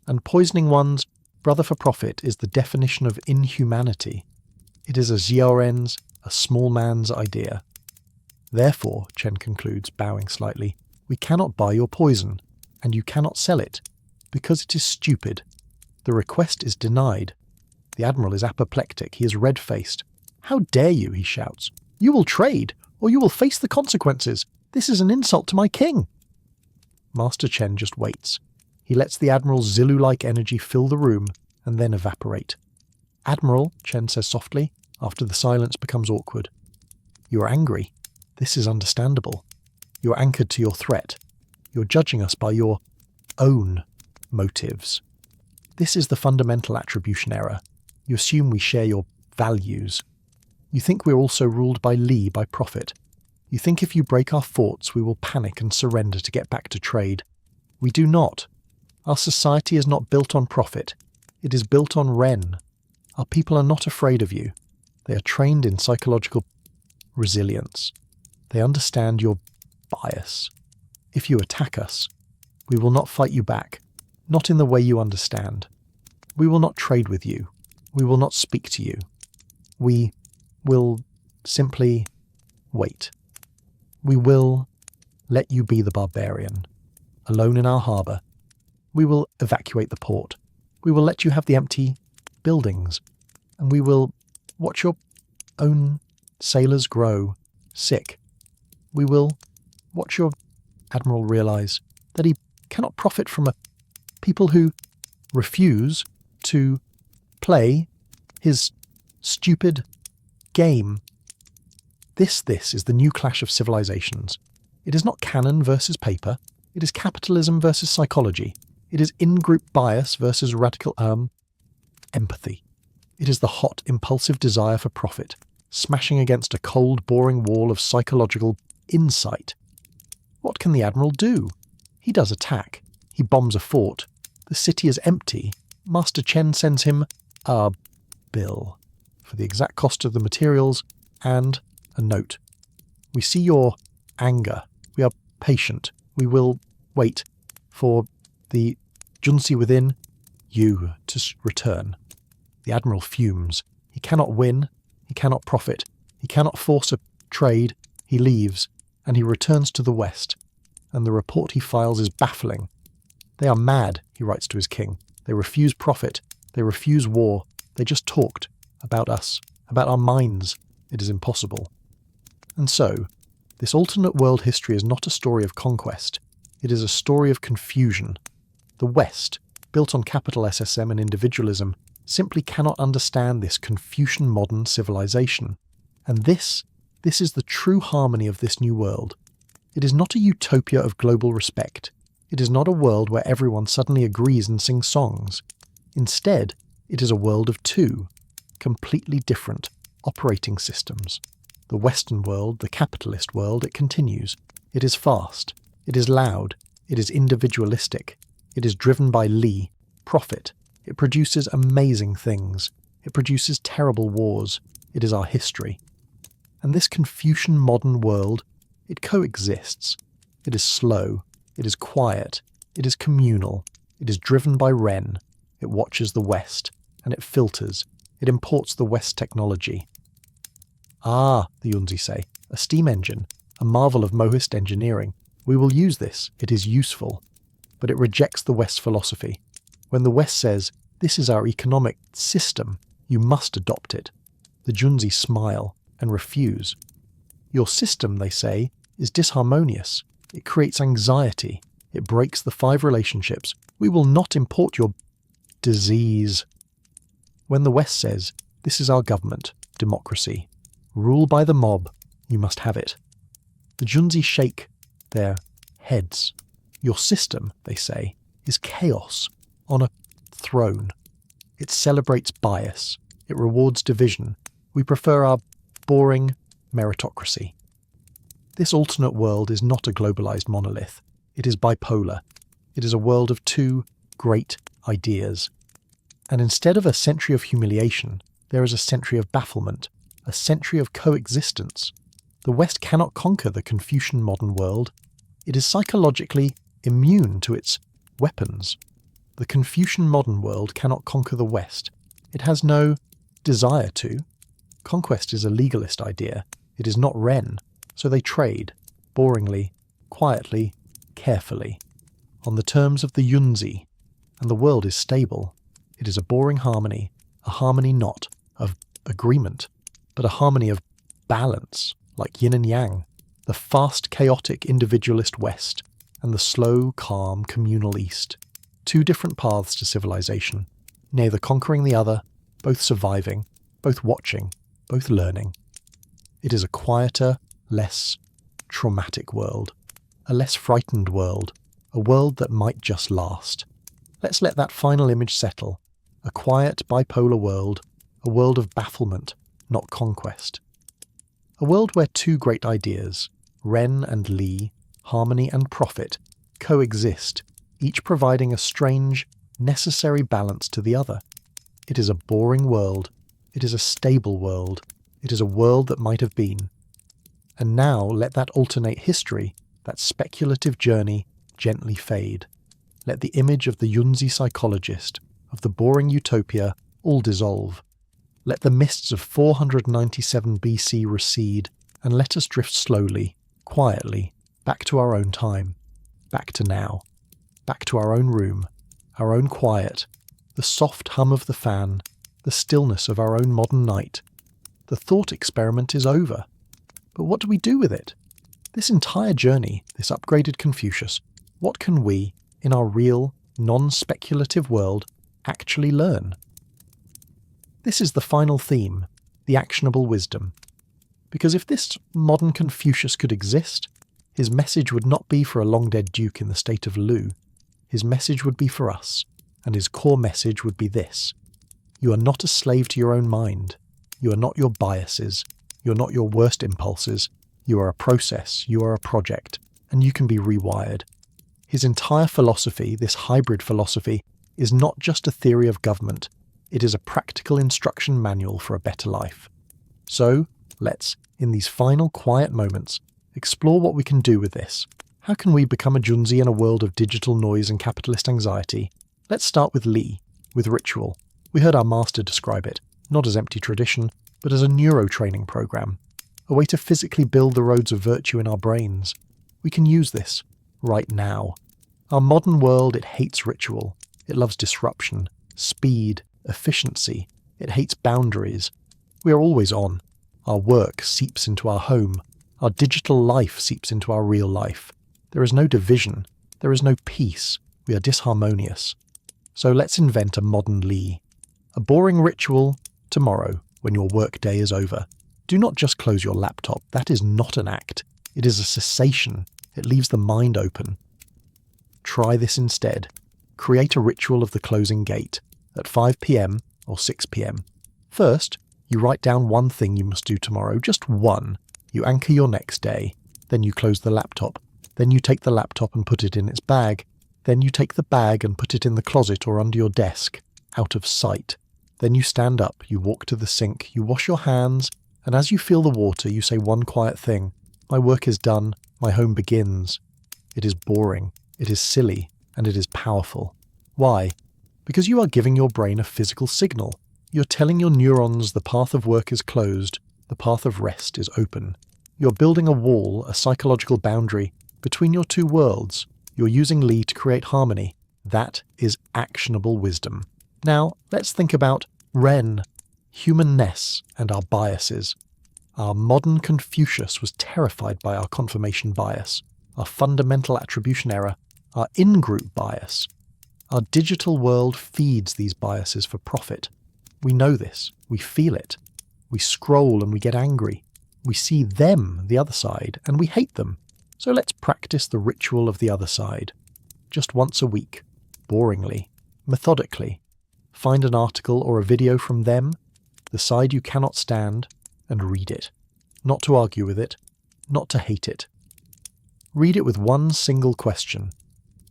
And poisoning one's brother for profit is the definition of inhumanity. It is a Xiao a small man's idea. Therefore," Chen concludes, bowing slightly, "we cannot buy your poison, and you cannot sell it, because it is stupid. The request is denied." The Admiral is apoplectic. He is red-faced. "How dare you?" he shouts. "You will trade, or you will face the consequences. This is an insult to my king." Master Chen just waits. He lets the Admiral's Zilu-like energy fill the room and then evaporate. "Admiral," Chen says softly, after the silence becomes awkward. "You are angry. This is understandable. You are anchored to your threat. You are judging us by your own motives. This is the fundamental attribution error. You assume we share your values. You think we're also ruled by by profit. You think if you break our forts, we will panic and surrender to get back to trade. We do not. Our society is not built on profit. It is built on Ren. Our people are not afraid of you. They are trained in psychological resilience. They understand your bias. If you attack us, we will not fight you back, not in the way you understand. We will not trade with you. We will not speak to you. We will simply wait. We will let you be the barbarian, alone in our harbour. We will evacuate the port. We will let you have the empty buildings, and we will watch your own sailors grow sick. We will watch your Admiral realise that he cannot profit from a people who refuse to play his stupid game. This is the new clash of civilizations. It is not canon versus paper. It is capitalism versus psychology. It is in-group bias versus radical empathy. It is the hot, impulsive desire for profit, smashing against a cold, boring wall of psychological insight. What can the admiral do? He does attack. He bombs a fort. The city is empty. Master Chen sends him a bill for the exact cost of the materials and a note. We see your anger. We are patient. We will wait for the Junzi within you to return. The admiral fumes. He cannot win. He cannot profit. He cannot force a trade. He leaves, and he returns to the West. And the report he files is baffling. They are mad, he writes to his king. They refuse profit. They refuse war. They just talked about us, about our minds. It is impossible. And so, this alternate world history is not a story of conquest. It is a story of confusion. The West, built on capital SSM and individualism, simply cannot understand this Confucian modern civilization. And this is the true harmony of this new world. It is not a utopia of global respect. It is not a world where everyone suddenly agrees and sings songs. Instead, it is a world of two, completely different operating systems. The Western world, the capitalist world, it continues. It is fast. It is loud. It is individualistic. It is driven by Li, profit. It produces amazing things. It produces terrible wars. It is our history. And this Confucian modern world, it coexists. It is slow. It is quiet. It is communal. It is driven by Ren. It watches the West, and it filters. It imports the West technology. Ah, the Junzi say, a steam engine, a marvel of Mohist engineering. We will use this. It is useful. But it rejects the West philosophy. When the West says, this is our economic system, you must adopt it, the Junzi smile and refuse. Your system, they say, is disharmonious. It creates anxiety. It breaks the 5 relationships. We will not import your disease. When the West says, this is our government, democracy, rule by the mob, you must have it. The Junzi shake their heads. Your system, they say, is chaos on a throne. It celebrates bias. It rewards division. We prefer our boring meritocracy. This alternate world is not a globalized monolith. It is bipolar. It is a world of 2 great ideas. And instead of a century of humiliation, there is a century of bafflement, a century of coexistence. The West cannot conquer the Confucian modern world. It is psychologically immune to its weapons. The Confucian modern world cannot conquer the West. It has no desire to. Conquest is a legalist idea. It is not Ren, so they trade, boringly, quietly, carefully, on the terms of the Junzi, and the world is stable. It is a boring harmony, a harmony not of agreement, but a harmony of balance, like yin and yang, the fast, chaotic, individualist West, and the slow, calm, communal East. 2 different paths to civilization, neither conquering the other, both surviving, both watching, both learning. It is a quieter, less traumatic world, a less frightened world, a world that might just last. Let's let that final image settle. A quiet, bipolar world, a world of bafflement, not conquest. A world where 2 great ideas, Ren and Li, harmony and profit, coexist, each providing a strange, necessary balance to the other. It is a boring world. It is a stable world. It is a world that might have been. And now let that alternate history, that speculative journey, gently fade. Let the image of the Junzi psychologist, of the boring utopia, all dissolve. Let the mists of 497 BC recede, and let us drift slowly, quietly, back to our own time, back to now, back to our own room, our own quiet, the soft hum of the fan, the stillness of our own modern night. The thought experiment is over. But what do we do with it? This entire journey, this upgraded Confucius, what can we, in our real, non-speculative world, actually learn? This is the final theme, the actionable wisdom. Because if this modern Confucius could exist, his message would not be for a long-dead duke in the state of Lu. His message would be for us, and his core message would be this. You are not a slave to your own mind. You are not your biases. You are not your worst impulses. You are a process. You are a project. and you can be rewired. His entire philosophy, this hybrid philosophy, is not just a theory of government, it is a practical instruction manual for a better life. So, let's, in these final quiet moments, explore what we can do with this. How can we become a Junzi in a world of digital noise and capitalist anxiety? Let's start with Li, with ritual. We heard our master describe it, not as empty tradition, but as a neuro-training program, a way to physically build the roads of virtue in our brains. We can use this right now. Our modern world, it hates ritual. It loves disruption, speed, efficiency. It hates boundaries. We are always on. Our work seeps into our home. Our digital life seeps into our real life. There is no division. There is no peace. We are disharmonious. So let's invent a modern Li. A boring ritual tomorrow when your workday is over. Do not just close your laptop. That is not an act. It is a cessation. It leaves the mind open. Try this instead. Create a ritual of the closing gate at 5 p.m. or 6 p.m. First, you write down one thing you must do tomorrow, just one. You anchor your next day. Then you close the laptop. Then you take the laptop and put it in its bag. Then you take the bag and put it in the closet or under your desk, out of sight. Then you stand up, you walk to the sink, you wash your hands, and as you feel the water, you say one quiet thing. My work is done, my home begins. It is boring, it is silly, and it is powerful. Why? Because you are giving your brain a physical signal. You're telling your neurons the path of work is closed, the path of rest is open. You're building a wall, a psychological boundary, between your two worlds. You're using Li to create harmony. That is actionable wisdom. Now, let's think about Ren, humanness, and our biases. Our modern Confucius was terrified by our confirmation bias, our fundamental attribution error, our in-group bias. Our digital world feeds these biases for profit. We know this. We feel it. We scroll and we get angry. We see them, the other side, and we hate them. So let's practice the ritual of the other side. Just once a week, boringly, methodically. Find an article or a video from them, the side you cannot stand, and read it. Not to argue with it, not to hate it. Read it with one single question.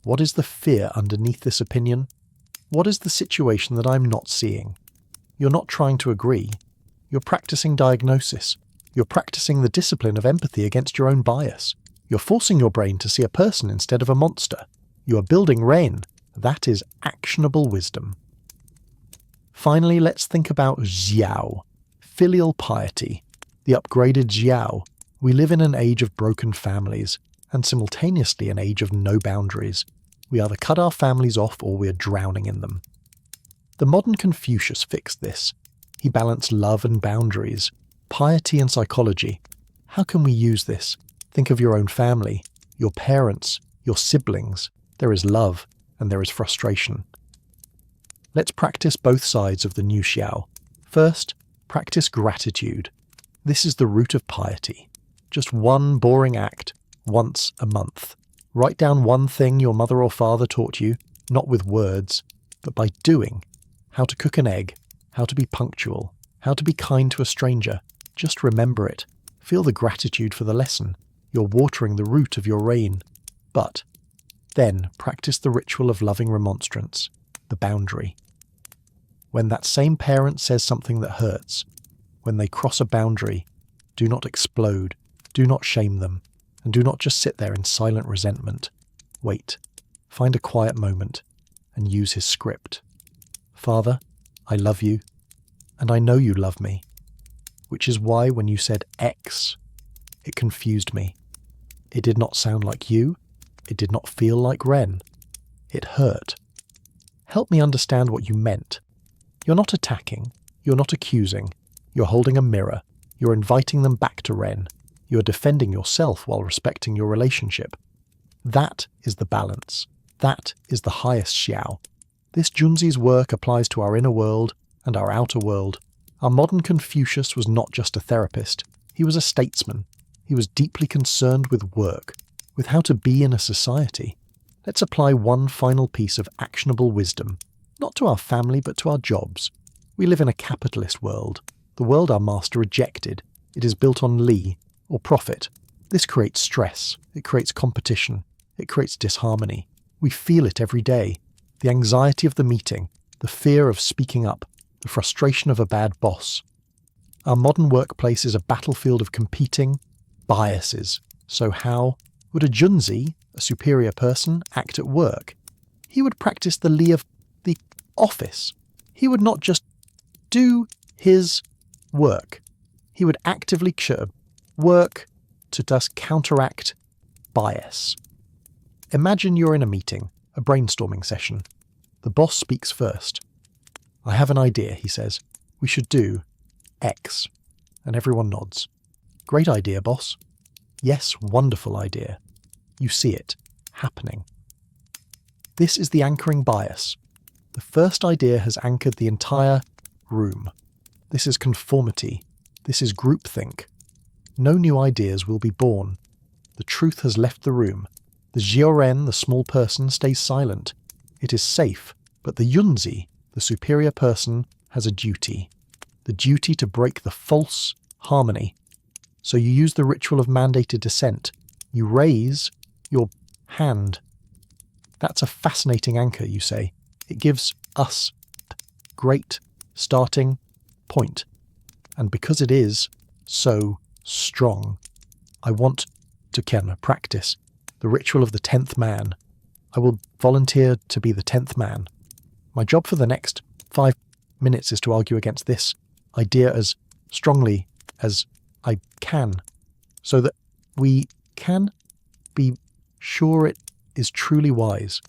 What is the fear underneath this opinion? What is the situation that I'm not seeing? You're not trying to agree. You're practicing diagnosis. You're practicing the discipline of empathy against your own bias. You're forcing your brain to see a person instead of a monster. You are building Ren. That is actionable wisdom. Finally, let's think about Xiào, filial piety, the upgraded Xiào. We live in an age of broken families, and simultaneously an age of no boundaries. We either cut our families off or we are drowning in them. The modern Confucius fixed this. He balanced love and boundaries, piety and psychology. How can we use this? Think of your own family, your parents, your siblings. There is love and there is frustration. Let's practice both sides of the new Xiào. First, practice gratitude. This is the root of piety. Just one boring act, once a month. Write down one thing your mother or father taught you, not with words, but by doing. How to cook an egg, how to be punctual, how to be kind to a stranger. Just remember it. Feel the gratitude for the lesson. You're watering the root of your rain. But then practice the ritual of loving remonstrance, the boundary. When that same parent says something that hurts, when they cross a boundary, do not explode, do not shame them, and do not just sit there in silent resentment. Wait, find a quiet moment, and use his script. Father, I love you, and I know you love me, which is why when you said X, it confused me. It did not sound like you, it did not feel like Ren. It hurt. Help me understand what you meant. You're not attacking, you're not accusing, you're holding a mirror, you're inviting them back to Ren, you're defending yourself while respecting your relationship. That is the balance. That is the highest Xiào. This Junzi's work applies to our inner world and our outer world. Our modern Confucius was not just a therapist, he was a statesman. He was deeply concerned with work, with how to be in a society. Let's apply one final piece of actionable wisdom, not to our family but to our jobs. We live in a capitalist world, the world our master rejected. It is built on Li, or profit. This creates stress, it creates competition, it creates disharmony. We feel it every day. The anxiety of the meeting, the fear of speaking up, the frustration of a bad boss. Our modern workplace is a battlefield of competing biases. So how would a Junzi, a superior person, act at work? He would practice the Li of the office. He would not just do his work. He would actively work to thus counteract bias. Imagine you're in a meeting, a brainstorming session. The boss speaks first. I have an idea, he says. We should do X. And everyone nods. Great idea, boss. Yes, wonderful idea. You see it happening. This is the anchoring bias. The first idea has anchored the entire room. This is conformity. This is groupthink. No new ideas will be born. The truth has left the room. The Xiao, the small person, stays silent. It is safe, but the Yunzi, the superior person, has a duty. The duty to break the false harmony. So you use the ritual of mandated dissent. You raise your hand. That's a fascinating anchor, you say. It gives us great starting point. And because it is so strong, I want to practice the ritual of the 10th man. I will volunteer to be the 10th man. My job for the next 5 minutes is to argue against this idea as strongly as I can, so that we can be sure it is truly wise.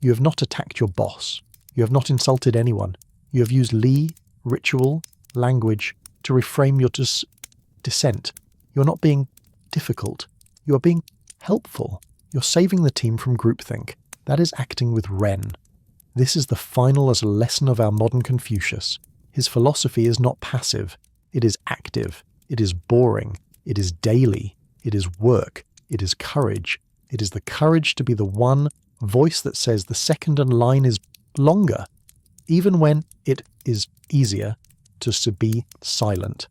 You have not attacked your boss. You have not insulted anyone. You have used Li, ritual, language to reframe your dissent. You're not being difficult. You are being helpful. You're saving the team from groupthink. That is acting with Ren. This is the final as a lesson of our modern Confucius. His philosophy is not passive. It is active. It is boring. It is daily. It is work. It is courage. It is the courage to be the one voice that says the second and line is longer, even when it is easier to be silent.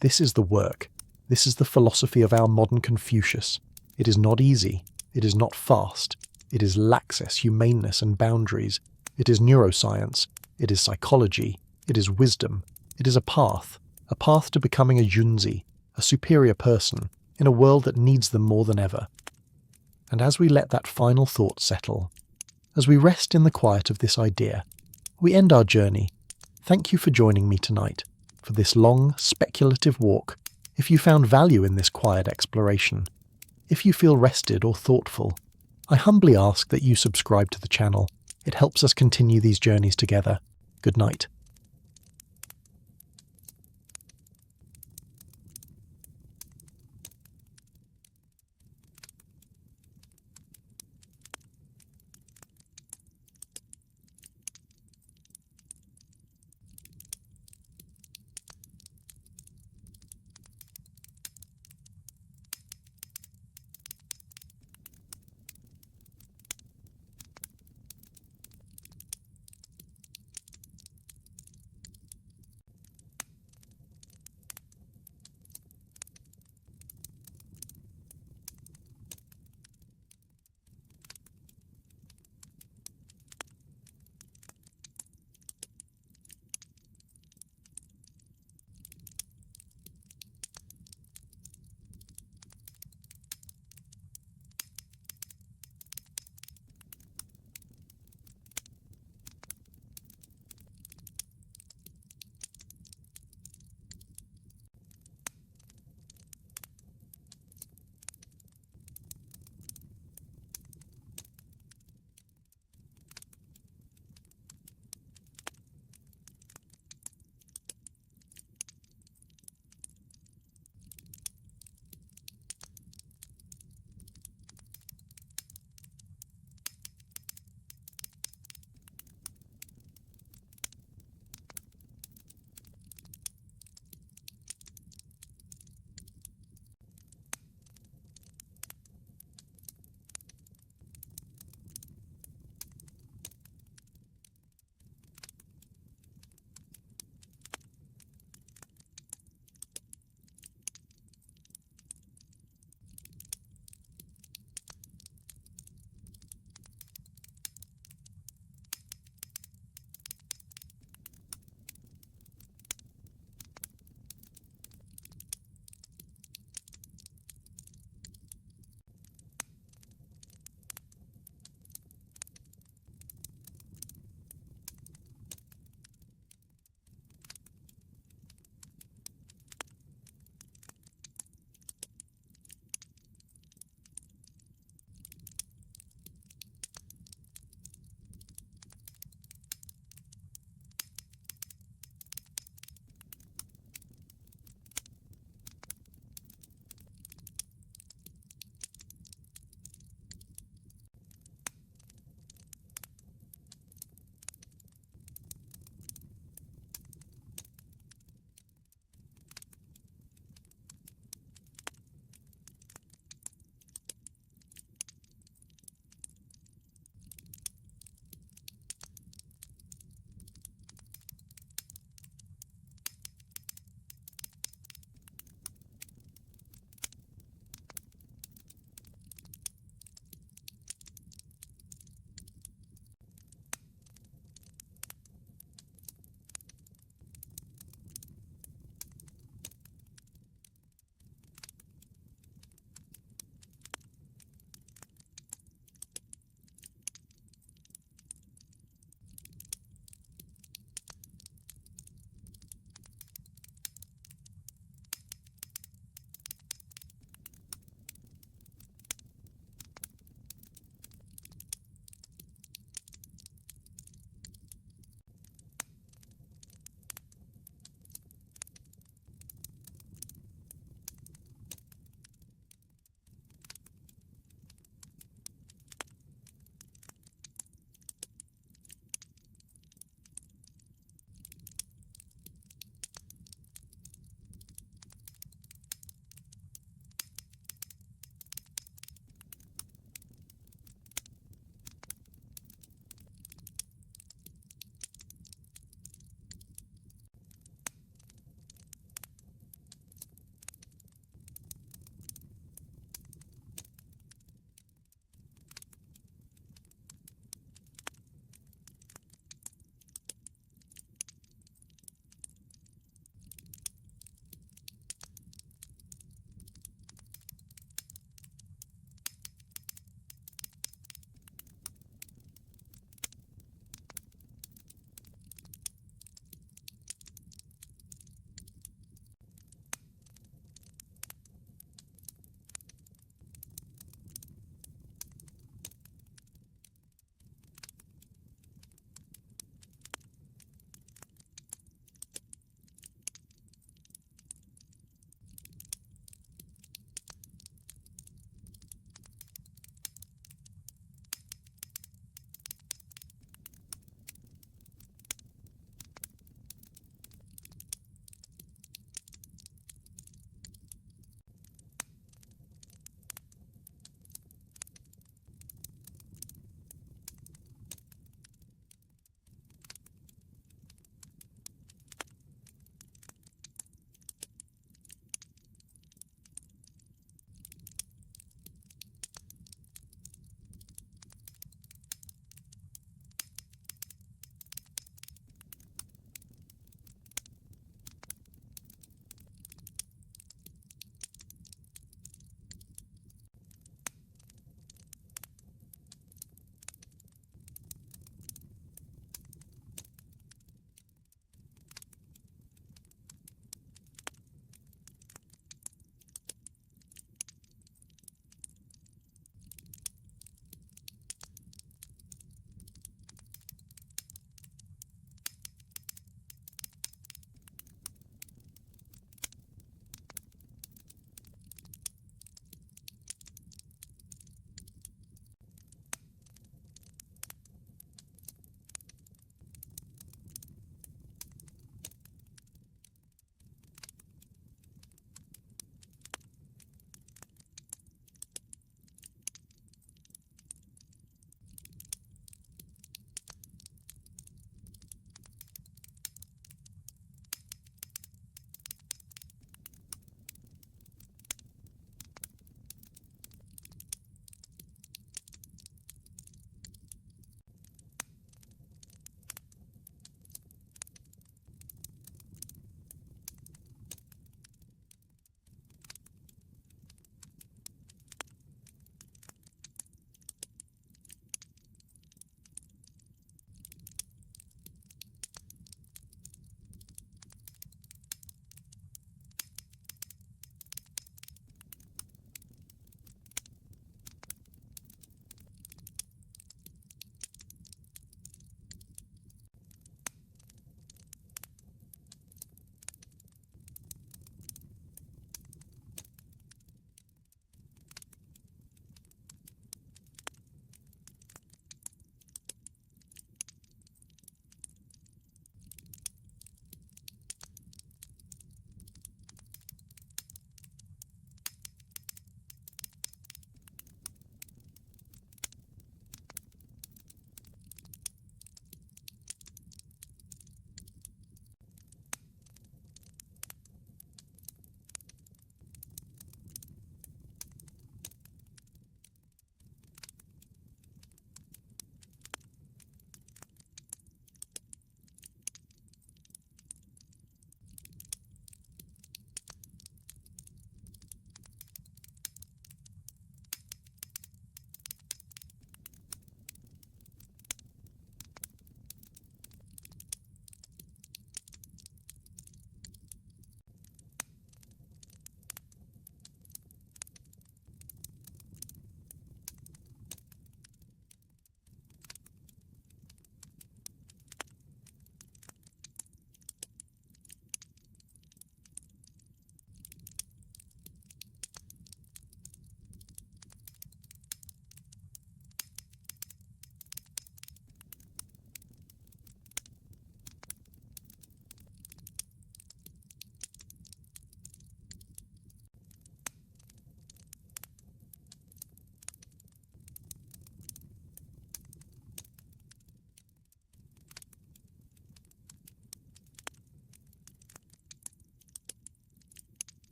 This is the work. This is the philosophy of our modern Confucius. It is not easy. It is not fast. It is laxness, humaneness, and boundaries. It is neuroscience. It is psychology. It is wisdom. It is a path to becoming a Junzi, a superior person, in a world that needs them more than ever. And as we let that final thought settle, as we rest in the quiet of this idea, we end our journey. Thank you for joining me tonight for this long, speculative walk. If you found value in this quiet exploration, if you feel rested or thoughtful, I humbly ask that you subscribe to the channel. It helps us continue these journeys together. Good night.